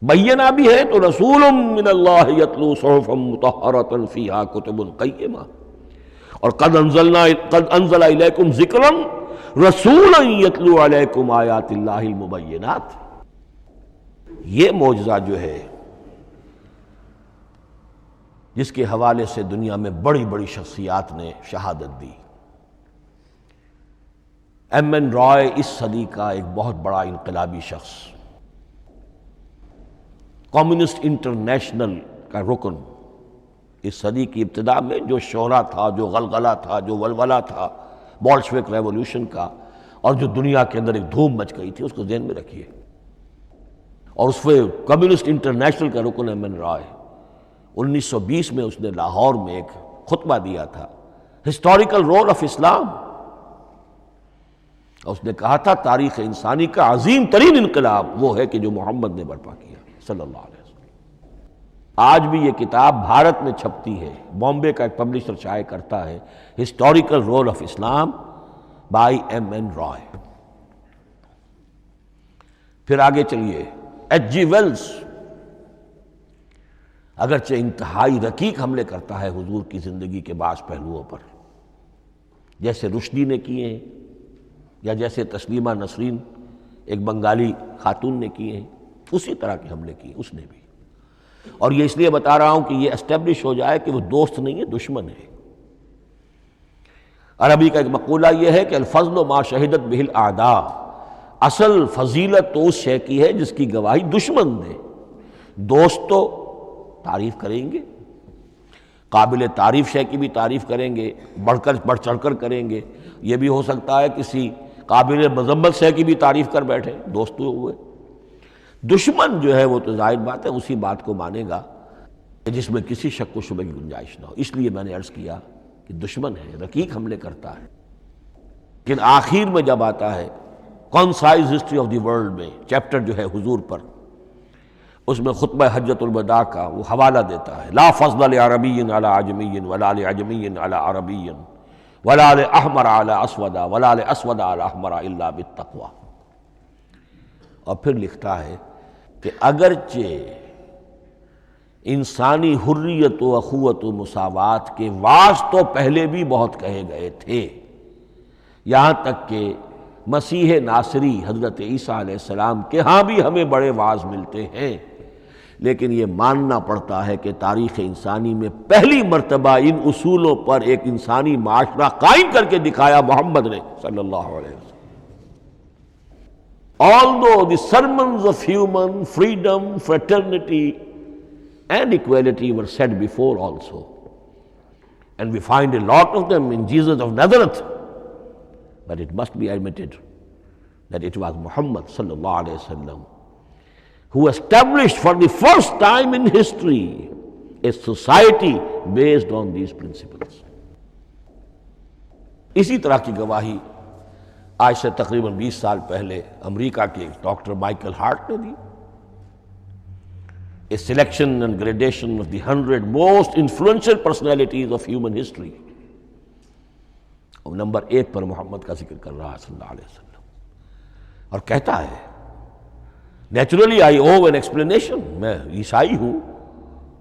بینہ بھی ہے تو رسول من اللہ یتلو صحفا مطہرۃ فیہا کتب قیمہ، اور قد انزل الیکم ذکرا رسولا یتلو علیکم آیات اللہ المبینات۔ یہ معجزہ جو ہے جس کے حوالے سے دنیا میں بڑی بڑی شخصیات نے شہادت دی۔ ایم این رائے اس صدی کا ایک بہت بڑا انقلابی شخص، کمیونسٹ انٹرنیشنل کا رکن، اس صدی کی ابتدا میں جو شعلہ تھا، جو غلغلہ تھا، جو ولولہ تھا بولشوک ریولوشن کا، اور جو دنیا کے اندر ایک دھوم مچ گئی تھی، اس کو ذہن میں رکھیے۔ اور اس میں کمیونسٹ انٹرنیشنل کا رکن ایم این رائے، 1920 میں اس نے لاہور میں ایک خطبہ دیا تھا، ہسٹوریکل رول آف اسلام۔ اس نے کہا تھا تاریخ انسانی کا عظیم ترین انقلاب وہ ہے کہ جو محمد نے برپا کیا صلی اللہ علیہ وسلم۔ آج بھی یہ کتاب بھارت میں چھپتی ہے، بامبے کا ایک پبلشر شائع کرتا ہے، historical role of Islam by M N Roy. پھر آگے چلیے، ایچ جی ویلز اگرچہ انتہائی رقیق حملے کرتا ہے حضور کی زندگی کے بعض پہلوؤں پر، جیسے رشدی نے کیے ہیں یا جیسے تسلیمہ نسرین ایک بنگالی خاتون نے کیے ہیں، اسی طرح کے حملے کیے اس نے بھی۔ اور یہ اس لیے بتا رہا ہوں کہ یہ اسٹیبلش ہو جائے کہ وہ دوست نہیں ہے، دشمن ہے۔ عربی کا ایک مقولہ یہ ہے کہ الفضل ما شہدت بہ الاعداء، اصل فضیلت تو اس شے کی ہے جس کی گواہی دشمن دے۔ دوست تو تعریف کریں گے، قابل تعریف شے کی بھی تعریف کریں گے، بڑھ چڑھ کر کریں گے۔ یہ بھی ہو سکتا ہے کسی قابل مذمت شے کی بھی تعریف کر بیٹھے، دوست ہوئے۔ دشمن جو ہے وہ تو ظاہر بات ہے اسی بات کو مانے گا جس میں کسی شک و شبہ کی گنجائش نہ ہو۔ اس لیے میں نے عرض کیا کہ دشمن ہے، رقیق حملے کرتا ہے، لیکن آخر میں جب آتا ہے concise history of the world میں چیپٹر جو ہے حضور پر، اس میں خطبہ حجۃ الوداع کا وہ حوالہ دیتا ہے، لا فضل لعربی علی عجمی ولا لعجمی علی عربی ولا لاحمر علی اسود ولا لاسود علی احمر الا بالتقوی۔ اور پھر لکھتا ہے کہ اگرچہ انسانی حریت و اخوت و مساوات کے واعظ تو پہلے بھی بہت کہے گئے تھے، یہاں تک کہ مسیح ناصری حضرت عیسیٰ علیہ السلام کے ہاں بھی ہمیں بڑے واعظ ملتے ہیں، لیکن یہ ماننا پڑتا ہے کہ تاریخ انسانی میں پہلی مرتبہ ان اصولوں پر ایک انسانی معاشرہ قائم کر کے دکھایا محمد نے صلی اللہ علیہ وسلم۔ Although the sermons of human freedom, fraternity and equality were said before also, and we find a lot of them in Jesus of Nazareth, but it must be admitted that it was Muhammad sallallahu alayhi wasallam who established for the first time in history a society based on these principles. اسی طرح کی گواہی آج سے تقریباً 20 سال پہلے امریکہ کے ڈاکٹر مائیکل ہارٹ نے دی۔ A selection and gradation of the 100 most influential personalities of human history. اور نمبر 1 پر محمد کا ذکر کر رہا ہے صلی اللہ علیہ وسلم، اور کہتا ہے naturally I owe an explanation, میں عیسائی ہوں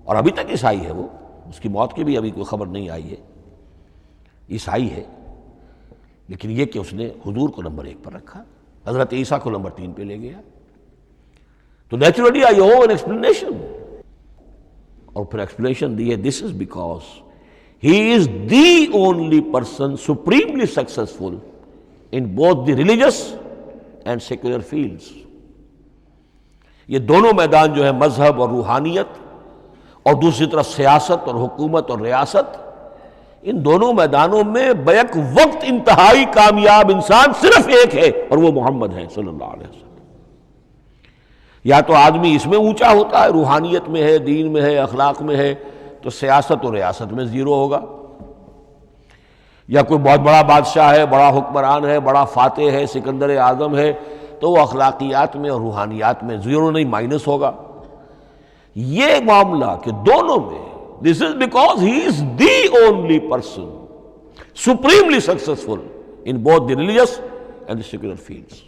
اور ابھی تک عیسائی ہے، وہ اس کی موت کی بھی ابھی کوئی خبر نہیں آئی ہے، عیسائی ہے، لیکن یہ کہ اس نے حضور کو نمبر 1 پر رکھا، حضرت عیسیٰ کو نمبر 3 پہ لے گیا، تو naturally I owe an explanation, اور پھر ایکسپلینیشن دی ہے this is because he is the only person supremely successful in both the religious and secular fields. یہ دونوں میدان جو ہے مذہب اور روحانیت اور دوسری طرف سیاست اور حکومت اور ریاست، ان دونوں میدانوں میں بیک وقت انتہائی کامیاب انسان صرف ایک ہے، اور وہ محمد ہے صلی اللہ علیہ وسلم۔ یا تو آدمی اس میں اونچا ہوتا ہے، روحانیت میں ہے، دین میں ہے، اخلاق میں ہے، تو سیاست اور ریاست میں زیرو ہوگا، یا کوئی بہت بڑا بادشاہ ہے، بڑا حکمران ہے، بڑا فاتح ہے، سکندر اعظم ہے، تو وہ اخلاقیات میں اور روحانیات میں زیرو نہیں، مائنس ہوگا۔ یہ معاملہ کہ دونوں میں this is because he is the only person supremely successful in both the religious and the secular fields۔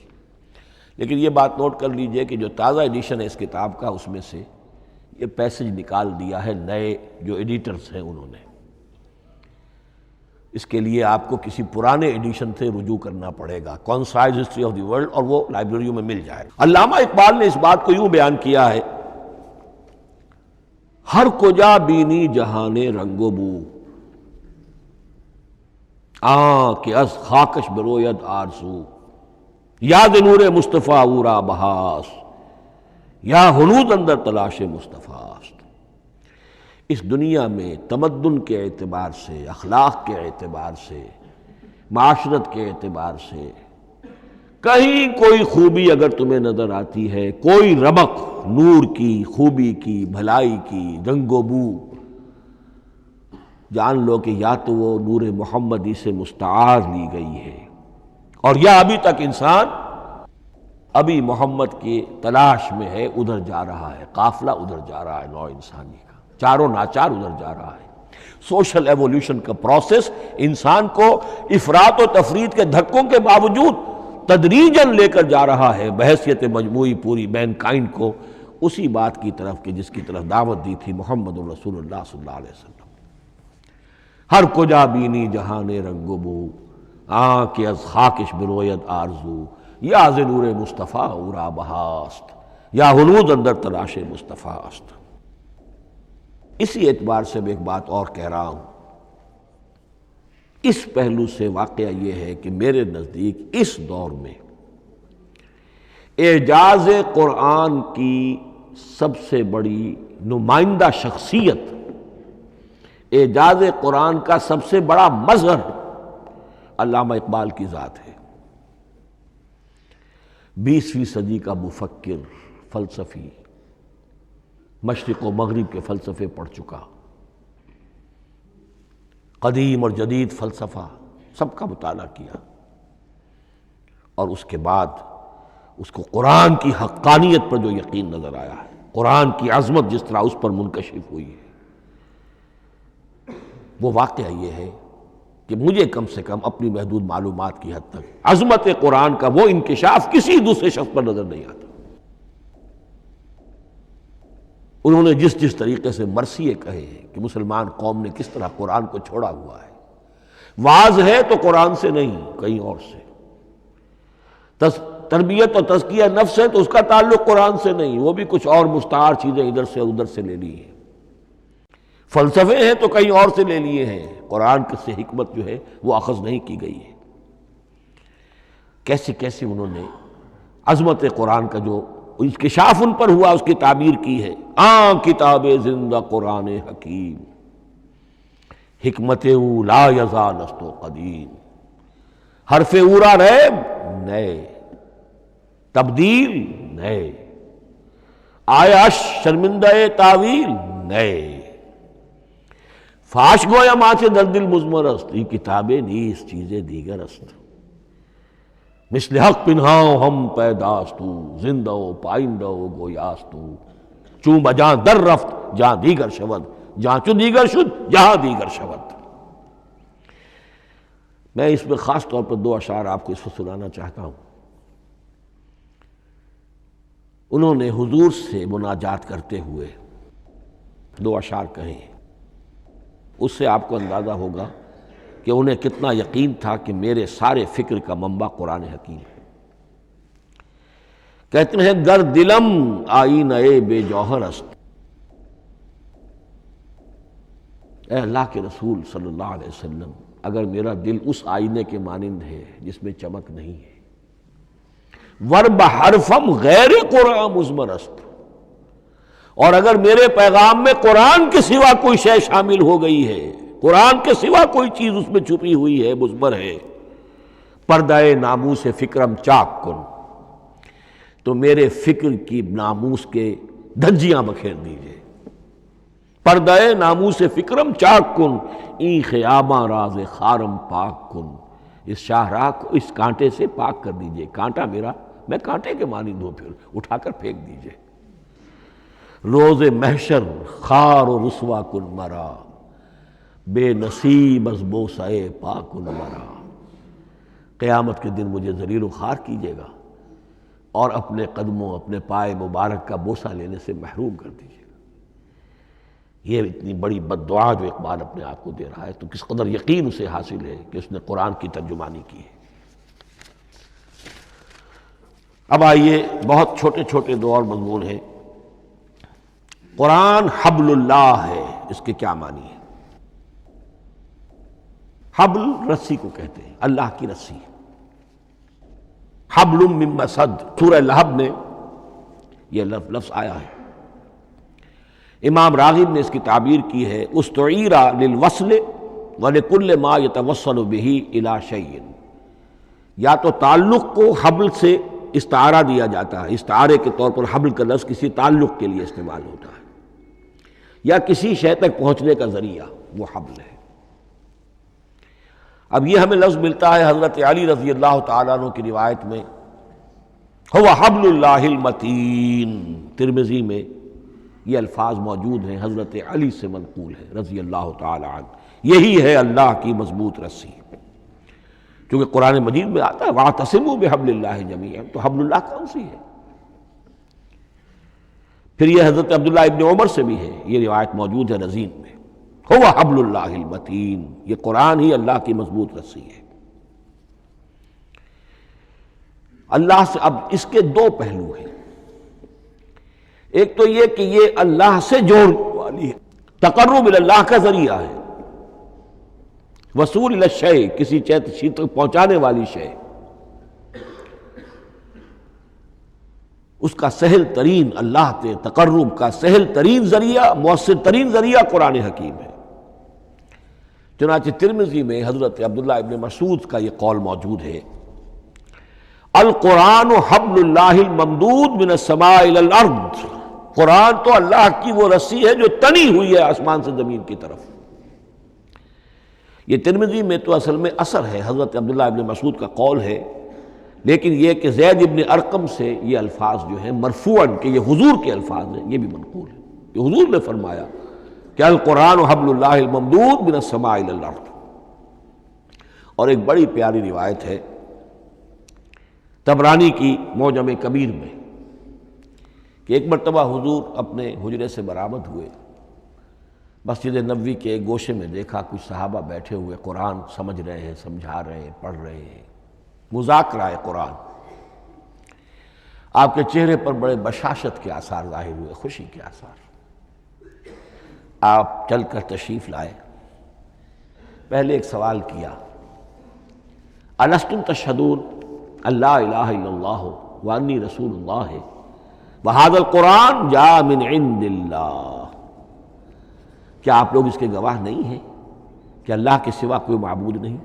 لیکن یہ بات نوٹ کر لیجئے کہ جو تازہ ایڈیشن ہے اس کتاب کا، اس میں سے یہ پیسج نکال دیا ہے نئے جو ایڈیٹرز ہیں انہوں نے، اس کے لیے آپ کو کسی پرانے ایڈیشن سے رجوع کرنا پڑے گا، concise history of the world, اور وہ لائبریریوں میں مل جائے گا۔ علامہ اقبال نے اس بات کو یوں بیان کیا ہے، ہر کجا بینی جہان رنگ و بو، کہ از خاکش بروید آرزو، یاد نور مصطفیٰ اورا بہاس، یا ہنود اندر تلاش مصطفیٰ است۔ اس دنیا میں تمدن کے اعتبار سے، اخلاق کے اعتبار سے، معاشرت کے اعتبار سے کہیں کوئی خوبی اگر تمہیں نظر آتی ہے، کوئی رمق نور کی، خوبی کی، بھلائی کی، رنگ و بو، جان لو کہ یا تو وہ نور محمدی سے مستعار لی گئی ہے، اور یا ابھی تک انسان ابھی محمد کی تلاش میں ہے، ادھر جا رہا ہے، قافلہ ادھر جا رہا ہے، نوع انسانی کا چاروں ناچار ادھر جا رہا ہے۔ سوشل ایولیوشن کا پروسیس انسان کو افراط و تفرید کے دھکوں کے باوجود تدریجاً لے کر جا رہا ہے بحیثیت مجموعی پوری مین کائنڈ کو اسی بات کی طرف کہ جس کی طرف دعوت دی تھی محمد الرسول اللہ صلی اللہ علیہ وسلم۔ ہر کجا بینی جہان رنگ و بو، کہ از خاکش بروید آرزو، یا ز نور مصطفیٰ اورا بہاست، یا ہنود اندر تلاش مصطفیٰ است۔ اسی اعتبار سے میں ایک بات اور کہہ رہا ہوں، اس پہلو سے واقعہ یہ ہے کہ میرے نزدیک اس دور میں اعجاز قرآن کی سب سے بڑی نمائندہ شخصیت، اعجاز قرآن کا سب سے بڑا مظہر علامہ اقبال کی ذات ہے۔ 20ویں صدی کا مفکر، فلسفی، مشرق و مغرب کے فلسفے پڑھ چکا، قدیم اور جدید فلسفہ سب کا مطالعہ کیا، اور اس کے بعد اس کو قرآن کی حقانیت پر جو یقین نظر آیا ہے، قرآن کی عظمت جس طرح اس پر منکشف ہوئی ہے، وہ واقعہ یہ ہے کہ مجھے کم سے کم اپنی محدود معلومات کی حد تک عظمت قرآن کا وہ انکشاف کسی دوسرے شخص پر نظر نہیں آتا۔ انہوں نے جس طریقے سے مرثیے کہے ہیں کہ مسلمان قوم نے کس طرح قرآن کو چھوڑا ہوا ہے، واعظ ہے تو قرآن سے نہیں، کہیں اور سے۔ تربیت اور تزکیہ نفس ہے تو اس کا تعلق قرآن سے نہیں، وہ بھی کچھ اور مستعار چیزیں ادھر سے ادھر سے لے لی ہیں۔ فلسفے ہیں تو کہیں اور سے لے لیے ہیں، قرآن سے حکمت جو ہے وہ اخذ نہیں کی گئی ہے۔ کیسے کیسے انہوں نے عظمت قرآن کا جو انکشاف ان پر ہوا اس کی تعبیر کی ہے۔ کتاب زندہ قرآن حکیم، حکمت او لا یزال است و قدیم، حرف اورا ریب نئے، تبدیل نئے، آیا شرمندہ تعویل نئے، فاش گویا ماچے در دل مضمر است، یہ کتابیں نیز چیزیں دیگر است، مثل حق پنہاؤ ہم پیداستو، زندہ و پائندہ و گویاستو، چون بجاں در رفت جہاں دیگر شود، جہاں چو دیگر شد جہاں دیگر شود۔ میں اس میں خاص طور پر دو اشعار آپ کو اس وقت سنانا چاہتا ہوں۔ انہوں نے حضور سے مناجات کرتے ہوئے دو اشعار کہیں، اس سے آپ کو اندازہ ہوگا کہ انہیں کتنا یقین تھا کہ میرے سارے فکر کا منبع قرآن حکیم ہے۔ کہتے ہیں گر دلم آئینہ بے جوہر است، اے اللہ کے رسول صلی اللہ علیہ وسلم، اگر میرا دل اس آئینے کے مانند ہے جس میں چمک نہیں ہے، ورب حرفم غیر قرآن مضمر است، اور اگر میرے پیغام میں قرآن کے سوا کوئی شے شامل ہو گئی ہے، قرآن کے سوا کوئی چیز اس میں چھپی ہوئی ہے، مضمر ہے، پردہ ناموس فکرم چاک کن، تو میرے فکر کی ناموس کے دھجیاں بکھیر دیجئے۔ پردہ ناموس فکرم چاک کن، این خیاباں راز خارم پاک کن، اس شاہراہ کو اس کانٹے سے پاک کر دیجئے، کانٹا میرا، میں کانٹے کے مانند ہوں، پھر اٹھا کر پھینک دیجئے۔ روز محشر خار و رسوا کن مرا، بے نصیب از بوسہ پاک کن مرا، قیامت کے دن مجھے ذلیل و خوار کیجیے گا اور اپنے قدموں، اپنے پائے مبارک کا بوسہ لینے سے محروم کر دیجیے گا۔ یہ اتنی بڑی بد دعا جو اقبال اپنے آپ کو دے رہا ہے، تو کس قدر یقین اسے حاصل ہے کہ اس نے قرآن کی ترجمانی کی ہے۔ اب آئیے، بہت چھوٹے چھوٹے دو اور مضمون ہیں۔ قرآن حبل اللہ ہے، اس کے کیا معنی ہے؟ حبل رسی کو کہتے ہیں، اللہ کی رسی۔ حبل من مسد، سورہ لہب میں یہ لفظ آیا ہے۔ امام راغب نے اس کی تعبیر کی ہے، استعیر للوصل ولکل ما یتوصل بہ الی شیء، یا تو تعلق کو حبل سے استعارہ دیا جاتا ہے، استعارے کے طور پر حبل کا لفظ کسی تعلق کے لیے استعمال ہوتا ہے، یا کسی شے تک پہنچنے کا ذریعہ، وہ حبل ہے۔ اب یہ ہمیں لفظ ملتا ہے حضرت علی رضی اللہ تعالیٰ عنہ کی روایت میں، هو حبل اللہ المتین، ترمذی میں یہ الفاظ موجود ہیں، حضرت علی سے منقول ہے رضی اللہ تعالیٰ عنہ، یہی ہے اللہ کی مضبوط رسی۔ کیونکہ قرآن مجید میں آتا ہے وَاعْتَصِمُوا بِحَبْلِ اللَّهِ جَمِيعًا، تو حبل اللہ کون سی ہے؟ پھر یہ حضرت عبداللہ ابن عمر سے بھی ہے، یہ روایت موجود ہے رزین میں، هو حبل اللہ المتین، یہ قرآن ہی اللہ کی مضبوط رسی ہے۔ اللہ سے اب اس کے دو پہلو ہیں، ایک تو یہ کہ یہ اللہ سے جوڑنے والی ہے، تقرب اللہ کا ذریعہ ہے، وصول الشیء، کسی چیز تک پہنچانے والی شے، اس کا سہل ترین، اللہ کے تقرب کا سہل ترین ذریعہ، مؤثر ترین ذریعہ قرآن حکیم ہے۔ چنانچہ ترمذی میں حضرت عبداللہ ابن مسعود کا یہ قول موجود ہے، القرآن حبل اللہ الممدود من السماء الی الارض، قرآن تو اللہ کی وہ رسی ہے جو تنی ہوئی ہے آسمان سے زمین کی طرف۔ یہ ترمذی میں تو اصل میں اثر ہے، حضرت عبداللہ ابن مسعود کا قول ہے، لیکن یہ کہ زید ابن ارقم سے یہ الفاظ جو ہیں مرفوعاً کہ یہ حضور کے الفاظ ہیں، یہ بھی منقول ہے کہ حضور نے فرمایا کہ القرآن حبل اللہ الممدود من السماء الی الارض۔ اور ایک بڑی پیاری روایت ہے طبرانی کی معجم کبیر میں کہ ایک مرتبہ حضور اپنے حجرے سے برآمد ہوئے، مسجد نبوی کے ایک گوشے میں دیکھا کچھ صحابہ بیٹھے ہوئے قرآن سمجھ رہے ہیں، سمجھا رہے ہیں، پڑھ رہے ہیں، مذاکرہ قرآن۔ آپ کے چہرے پر بڑے بشاشت کے آثار ظاہر ہوئے، خوشی کے آثار۔ آپ چل کر تشریف لائے، پہلے ایک سوال کیا، الستم تشہدون اللہ الہ الا اللہ وانی رسول اللہ وہذا القرآن جاء من عند اللہ، کیا آپ لوگ اس کے گواہ نہیں ہیں کہ اللہ کے سوا کوئی معبود نہیں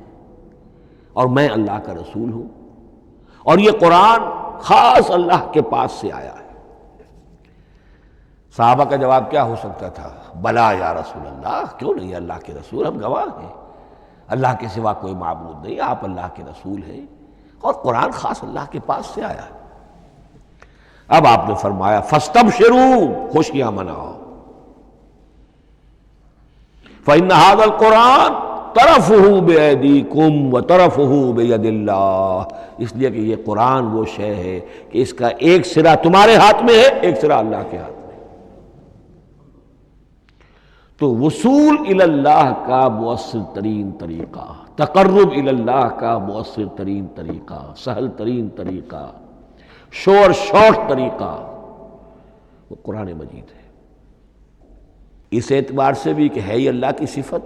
اور میں اللہ کا رسول ہوں، اور یہ قرآن خاص اللہ کے پاس سے آیا ہے؟ صحابہ کا جواب کیا ہو سکتا تھا؟ بلا یا رسول اللہ، کیوں نہیں اللہ کے رسول، ہم گواہ ہیں، اللہ کے سوا کوئی معبود نہیں، آپ اللہ کے رسول ہیں اور قرآن خاص اللہ کے پاس سے آیا ہے۔ اب آپ نے فرمایا فاستبشروا، خوشیاں مناؤ، فإن هذا القرآن طرفه بأيديكم وطرفه بيد اللہ، اس لیے کہ یہ قرآن وہ شے ہے کہ اس کا ایک سرا تمہارے ہاتھ میں ہے، ایک سرا اللہ کے ہاتھ میں۔ تو وصول الی اللہ کا مؤثر ترین طریقہ، تقرب الی اللہ کا مؤثر ترین طریقہ، سہل ترین طریقہ، شور شوٹ طریقہ وہ قرآن مجید ہے۔ اس اعتبار سے بھی کہ ہے یہ اللہ کی صفت،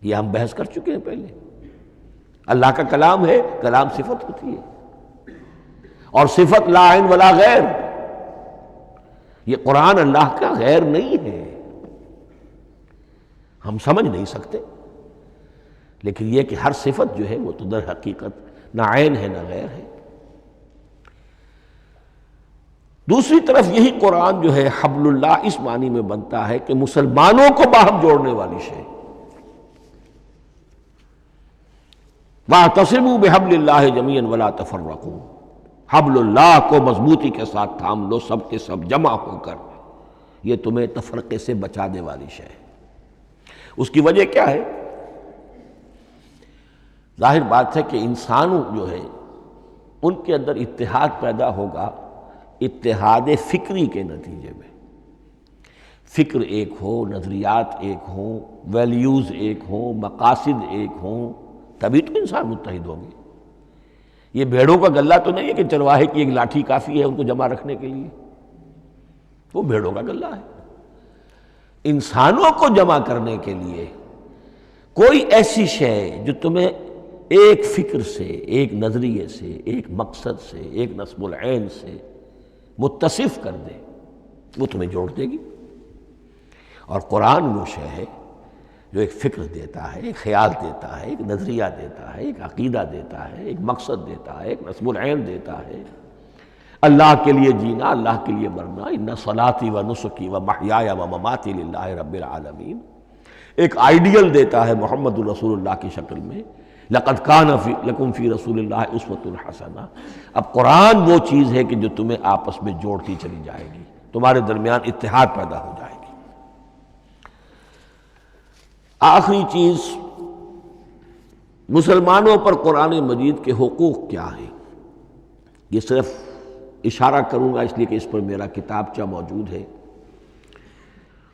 یہ ہم بحث کر چکے ہیں پہلے، اللہ کا کلام ہے، کلام صفت ہوتی ہے، اور صفت لا عین ولا غیر، یہ قرآن اللہ کا غیر نہیں ہے، ہم سمجھ نہیں سکتے، لیکن یہ کہ ہر صفت جو ہے وہ تو در حقیقت نہ عین ہے نہ غیر ہے۔ دوسری طرف یہی قرآن جو ہے حبل اللہ اس معنی میں بنتا ہے کہ مسلمانوں کو باہم جوڑنے والی شے، وَاعْتَصِمُوا بِحَبْلِ اللَّهِ جَمِيعًا وَلَا تَفَرَّقُوا، حبل اللہ کو مضبوطی کے ساتھ تھام لو، سب کے سب جمع ہو کر، یہ تمہیں تفرقے سے بچانے والی شے ہے۔ اس کی وجہ کیا ہے؟ ظاہر بات ہے کہ انسانوں جو ہے ان کے اندر اتحاد پیدا ہوگا اتحاد فکری کے نتیجے میں، فکر ایک ہو، نظریات ایک ہوں، ویلیوز ایک ہوں، مقاصد ایک ہوں، تبھی تو انسان متحد ہوں گے۔ یہ بھیڑوں کا گلہ تو نہیں ہے کہ چرواہے کی ایک لاٹھی کافی ہے ان کو جمع رکھنے کے لیے، وہ بھیڑوں کا گلہ ہے۔ انسانوں کو جمع کرنے کے لیے کوئی ایسی شے جو تمہیں ایک فکر سے، ایک نظریے سے، ایک مقصد سے، ایک نصب العین سے متصف کر دے، وہ تمہیں جوڑ دے گی۔ اور قرآن وہ شے ہے جو ایک فکر دیتا ہے، ایک خیال دیتا ہے، ایک نظریہ دیتا ہے، ایک عقیدہ دیتا ہے، ایک مقصد دیتا ہے، ایک نصب العین دیتا ہے، اللہ کے لیے جینا، اللہ کے لیے مرنا، ان صلاتی و نسکی و محیایا و مماتی للہ رب العالمین، ایک آئیڈیل دیتا ہے محمد الرسول اللہ کی شکل میں، لقد کان لکم فی رسول اللہ اسوۃ حسنہ۔ اب قرآن وہ چیز ہے کہ جو تمہیں آپس میں جوڑتی چلی جائے گی، تمہارے درمیان اتحاد پیدا ہو جائے گی۔ آخری چیز، مسلمانوں پر قرآن مجید کے حقوق کیا ہیں؟ یہ صرف اشارہ کروں گا اس لیے کہ اس پر میرا کتابچہ موجود ہے،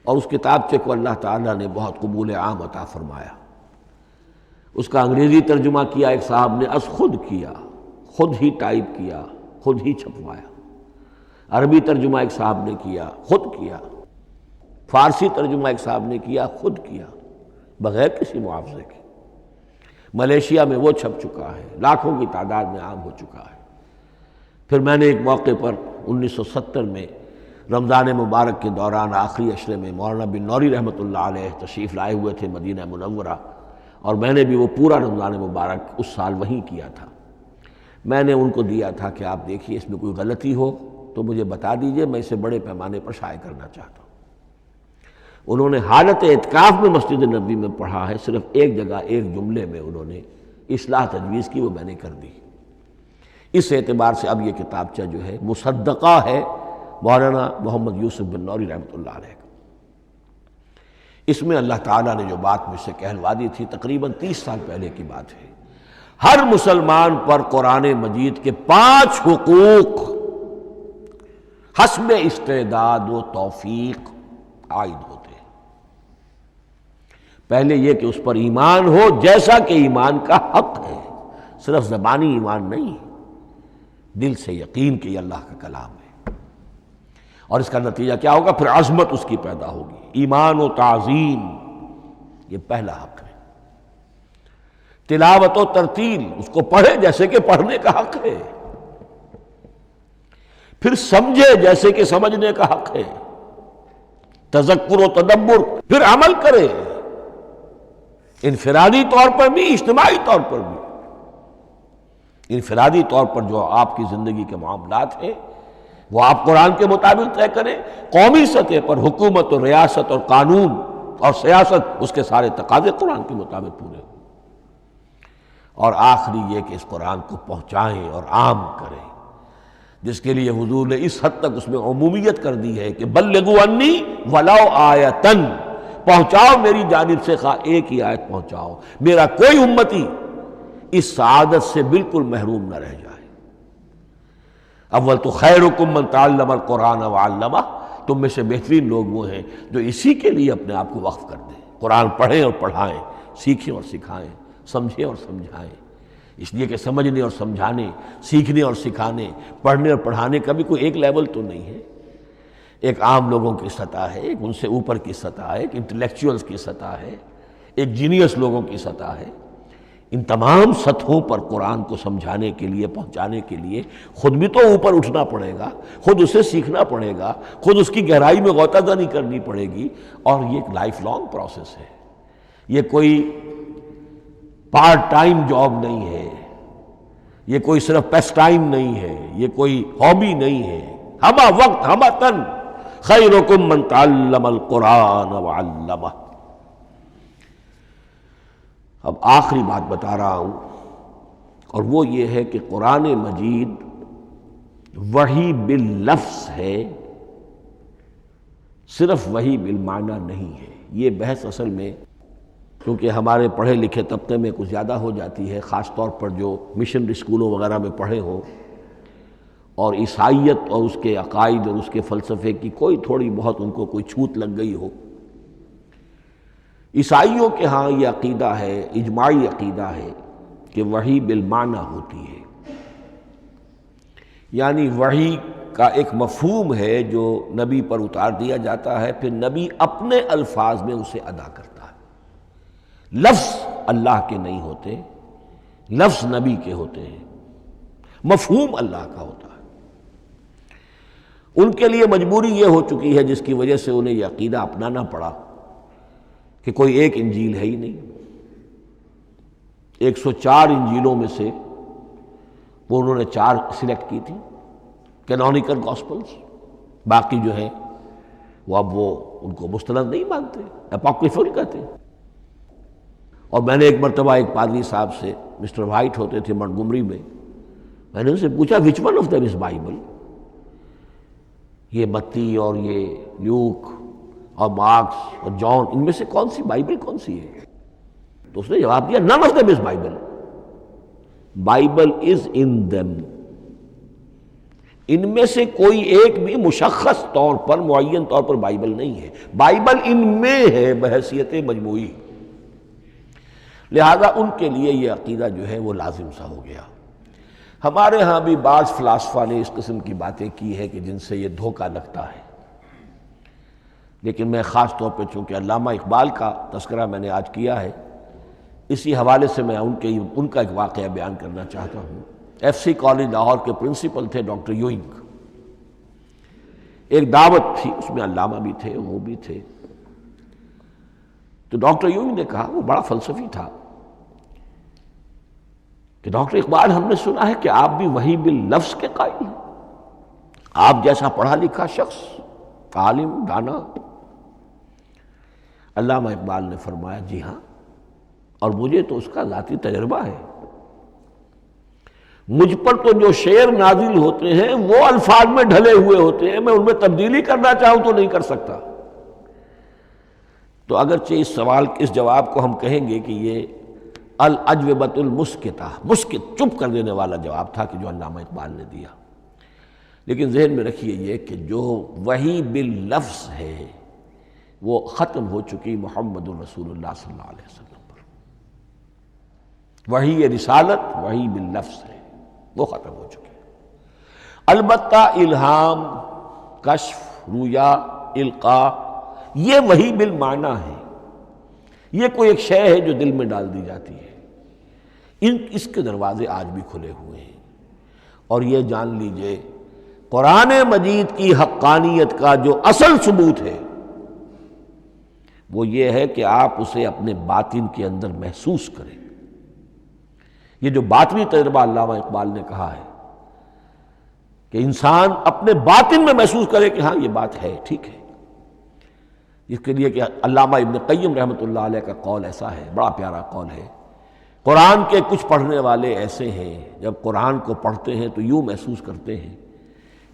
اور اس کتابچے کو اللہ تعالیٰ نے بہت قبول عام عطا فرمایا۔ اس کا انگریزی ترجمہ کیا ایک صاحب نے، از خود کیا، خود ہی ٹائپ کیا، خود ہی چھپوایا۔ عربی ترجمہ ایک صاحب نے کیا، خود کیا۔ فارسی ترجمہ ایک صاحب نے کیا، خود کیا، بغیر کسی معاوضے کے۔ ملیشیا میں وہ چھپ چکا ہے، لاکھوں کی تعداد میں عام ہو چکا ہے۔ پھر میں نے ایک موقع پر 1970 میں رمضان مبارک کے دوران آخری عشرے میں مولانا بن نوری رحمۃ اللہ علیہ تشریف لائے ہوئے تھے مدینہ منورہ، اور میں نے بھی وہ پورا رمضان مبارک اس سال وہیں کیا تھا۔ میں نے ان کو دیا تھا کہ آپ دیکھیے اس میں کوئی غلطی ہو تو مجھے بتا دیجئے، میں اسے بڑے پیمانے پر شائع کرنا چاہتا ہوں۔ انہوں نے حالت اعتکاف میں مسجد نبوی میں پڑھا ہے، صرف ایک جگہ ایک جملے میں انہوں نے اصلاح تجویز کی، وہ میں نے کر دی۔ اس اعتبار سے اب یہ کتابچہ جو ہے مصدقہ ہے مولانا محمد یوسف بن نوری رحمۃ اللہ علیہ کا۔ اس میں اللہ تعالیٰ نے جو بات مجھ سے کہلوا دی تھی، تقریباً 30 سال پہلے کی بات ہے، ہر مسلمان پر قرآن مجید کے 5 حقوق حسب استعداد و توفیق عائد ہوتے ہیں۔ پہلے یہ کہ اس پر ایمان ہو جیسا کہ ایمان کا حق ہے، صرف زبانی ایمان نہیں، دل سے یقین کہ یہ اللہ کا کلام ہے۔ اور اس کا نتیجہ کیا ہوگا؟ پھر عظمت اس کی پیدا ہوگی، ایمان و تعظیم، یہ پہلا حق ہے۔ تلاوت و ترتیل، اس کو پڑھے جیسے کہ پڑھنے کا حق ہے، پھر سمجھے جیسے کہ سمجھنے کا حق ہے، تذکر و تدبر، پھر عمل کرے، انفرادی طور پر بھی اجتماعی طور پر بھی۔ انفرادی طور پر جو آپ کی زندگی کے معاملات ہیں وہ آپ قرآن کے مطابق طے کریں، قومی سطح پر حکومت اور ریاست اور قانون اور سیاست، اس کے سارے تقاضے قرآن کے مطابق پورے ہوں، اور آخری یہ کہ اس قرآن کو پہنچائیں اور عام کریں، جس کے لیے حضور نے اس حد تک اس میں عمومیت کر دی ہے کہ بلغوا انی ولو آیۃ، پہنچاؤ میری جانب سے خواہ ایک ہی آیت پہنچاؤ، میرا کوئی امتی اس سعادت سے بالکل محروم نہ رہ جائے۔ اول تو خیرکم من تعلم القرآن وعلمہ، تم میں سے بہترین لوگ وہ ہیں جو اسی کے لیے اپنے آپ کو وقف کر دیں، قرآن پڑھیں اور پڑھائیں، سیکھیں اور سکھائیں، سمجھیں اور سمجھائیں۔ اس لیے کہ سمجھنے اور سمجھانے، سیکھنے اور سکھانے، پڑھنے اور پڑھانے کا بھی کوئی ایک لیول تو نہیں ہے، ایک عام لوگوں کی سطح ہے، ایک ان سے اوپر کی سطح ہے، ایک انٹلیکچوئلز کی سطح ہے، ایک جینیس لوگوں کی سطح ہے۔ ان تمام سطحوں پر قرآن کو سمجھانے کے لیے، پہنچانے کے لیے خود بھی تو اوپر اٹھنا پڑے گا، خود اسے سیکھنا پڑے گا، خود اس کی گہرائی میں غوطہ زنی کرنی پڑے گی، اور یہ ایک لائف لانگ پروسیس ہے، یہ کوئی پارٹ ٹائم جاب نہیں ہے، یہ کوئی صرف پیس ٹائم نہیں ہے، یہ کوئی ہابی نہیں ہے، ہمہ وقت ہمہ تن، خیرکم من تعلم القرآن وعلمہ۔ اب آخری بات بتا رہا ہوں، اور وہ یہ ہے کہ قرآن مجید وحی باللفظ ہے، صرف وحی بالمعنی نہیں ہے۔ یہ بحث اصل میں کیونکہ ہمارے پڑھے لکھے طبقے میں کچھ زیادہ ہو جاتی ہے، خاص طور پر جو مشنری اسکولوں وغیرہ میں پڑھے ہوں اور عیسائیت اور اس کے عقائد اور اس کے فلسفے کی کوئی تھوڑی بہت ان کو کوئی چھوت لگ گئی ہو۔ عیسائیوں کے ہاں یہ عقیدہ ہے، اجماعی عقیدہ ہے کہ وحی بالمعنی ہوتی ہے، یعنی وحی کا ایک مفہوم ہے جو نبی پر اتار دیا جاتا ہے، پھر نبی اپنے الفاظ میں اسے ادا کرتا ہے۔ لفظ اللہ کے نہیں ہوتے، لفظ نبی کے ہوتے ہیں، مفہوم اللہ کا ہوتا ہے۔ ان کے لیے مجبوری یہ ہو چکی ہے جس کی وجہ سے انہیں یہ عقیدہ اپنانا پڑا کہ کوئی ایک انجیل ہے ہی نہیں، 104 انجیلوں میں سے وہ انہوں نے 4 سلیکٹ کی تھی کینونیکل گاسپلز، باقی جو ہیں وہ اب وہ ان کو مستند نہیں مانتے، اپوکریفل کہتے ہیں۔ اور میں نے ایک مرتبہ ایک پادری صاحب سے، مسٹر وائٹ ہوتے تھے منٹگمری میں نے ان سے پوچھا which one of them is Bible, یہ متی اور یہ لیوک اور مارکس اور جان، ان میں سے کون سی بائبل کون سی ہے؟ تو اس نے جواب دیا none of them is Bible. Bible is in them. ان میں سے کوئی ایک بھی مشخص طور پر، معین طور پر بائبل نہیں ہے، بائبل ان میں ہے بحیثیت مجموعی۔ لہذا ان کے لیے یہ عقیدہ جو ہے وہ لازم سا ہو گیا۔ ہمارے ہاں بھی بعض فلاسفہ نے اس قسم کی باتیں کی ہے کہ جن سے یہ دھوکہ لگتا ہے، لیکن میں خاص طور پہ چونکہ علامہ اقبال کا تذکرہ میں نے آج کیا ہے، اسی حوالے سے میں ان کا ایک واقعہ بیان کرنا چاہتا ہوں۔ ایف سی کالج لاہور کے پرنسپل تھے ڈاکٹر یوئنگ۔ ایک دعوت تھی، اس میں علامہ بھی تھے، وہ بھی تھے۔ تو ڈاکٹر یوئنگ نے کہا، وہ بڑا فلسفی تھا، کہ ڈاکٹر اقبال ہم نے سنا ہے کہ آپ بھی وحی باللفظ کے قائل ہیں، آپ جیسا پڑھا لکھا شخص، عالم دانا۔ علامہ اقبال نے فرمایا جی ہاں، اور مجھے تو اس کا ذاتی تجربہ ہے، مجھ پر تو جو شعر نازل ہوتے ہیں وہ الفاظ میں ڈھلے ہوئے ہوتے ہیں، میں ان میں تبدیلی کرنا چاہوں تو نہیں کر سکتا۔ تو اگرچہ اس جواب کو ہم کہیں گے کہ یہ الاجوبۃ المسکتہ، مسکت، چپ کر دینے والا جواب تھا کہ جو علامہ اقبال نے دیا، لیکن ذہن میں رکھیے یہ کہ جو وحی باللفظ ہے وہ ختم ہو چکی محمد الرسول اللہ صلی اللہ علیہ وسلم پر۔ وحی رسالت وحی باللفظ ہے، وہ ختم ہو چکی۔ البتہ الہام، کشف، رویا، القاء، یہ وحی بالمعنی ہے، یہ کوئی ایک شے ہے جو دل میں ڈال دی جاتی ہے۔ اس کے دروازے آج بھی کھلے ہوئے ہیں، اور یہ جان لیجئے قرآن مجید کی حقانیت کا جو اصل ثبوت ہے وہ یہ ہے کہ آپ اسے اپنے باطن کے اندر محسوس کریں۔ یہ جو باطنی تجربہ علامہ اقبال نے کہا ہے کہ انسان اپنے باطن میں محسوس کرے کہ ہاں یہ بات ہے، ٹھیک ہے، اس کے لیے کہ علامہ ابن قیم رحمۃ اللہ علیہ کا قول ایسا ہے، بڑا پیارا قول ہے۔ قرآن کے کچھ پڑھنے والے ایسے ہیں جب قرآن کو پڑھتے ہیں تو یوں محسوس کرتے ہیں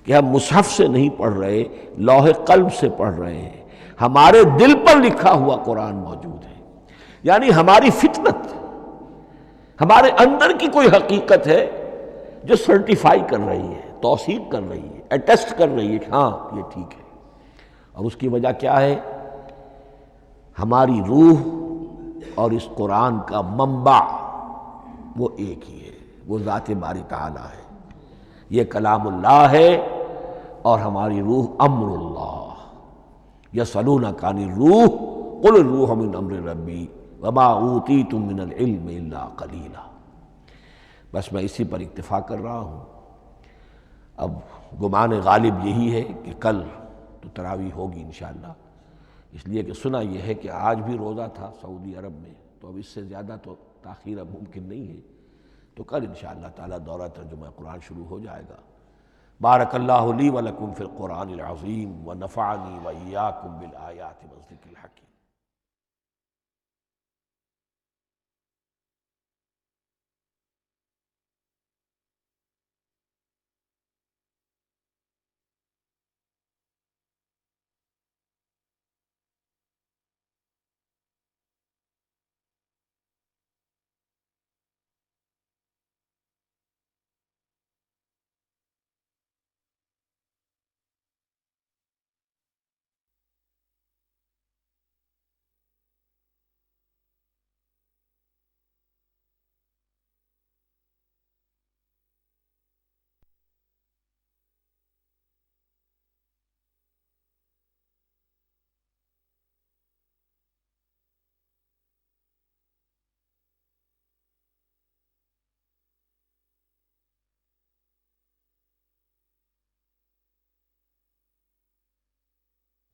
کہ ہم مصحف سے نہیں پڑھ رہے، لوح قلب سے پڑھ رہے ہیں، ہمارے دل پر لکھا ہوا قرآن موجود ہے۔ یعنی ہماری فطرت، ہمارے اندر کی کوئی حقیقت ہے جو سرٹیفائی کر رہی ہے، توثیق کر رہی ہے، اٹیسٹ کر رہی ہے کہ ہاں یہ ٹھیک ہے۔ اور اس کی وجہ کیا ہے؟ ہماری روح اور اس قرآن کا منبع وہ ایک ہی ہے، وہ ذات باری تعالیٰ ہے، یہ کلام اللہ ہے، اور ہماری روح امر اللہ۔ یسألونک عن الروح قل الروح من امر ربی وما اوتیتم من العلم الا قلیلا۔ بس میں اسی پر اکتفا کر رہا ہوں۔ اب گمان غالب یہی ہے کہ کل تو تراویح ہوگی انشاءاللہ، اس لیے کہ سنا یہ ہے کہ آج بھی روزہ تھا سعودی عرب میں، تو اب اس سے زیادہ تو تاخیر اب ممکن نہیں ہے، تو کل انشاءاللہ تعالی دورہ ترجمہ قرآن شروع ہو جائے گا۔ بارک اللہ لی ولکم فی القرآن العظیم ونفعنی وإیاکم بالآیات والذکر الحکیم۔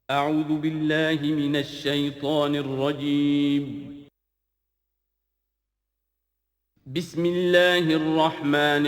أعوذ بالله من الشيطان الرجيم. بسم الله الرحمن الرحيم.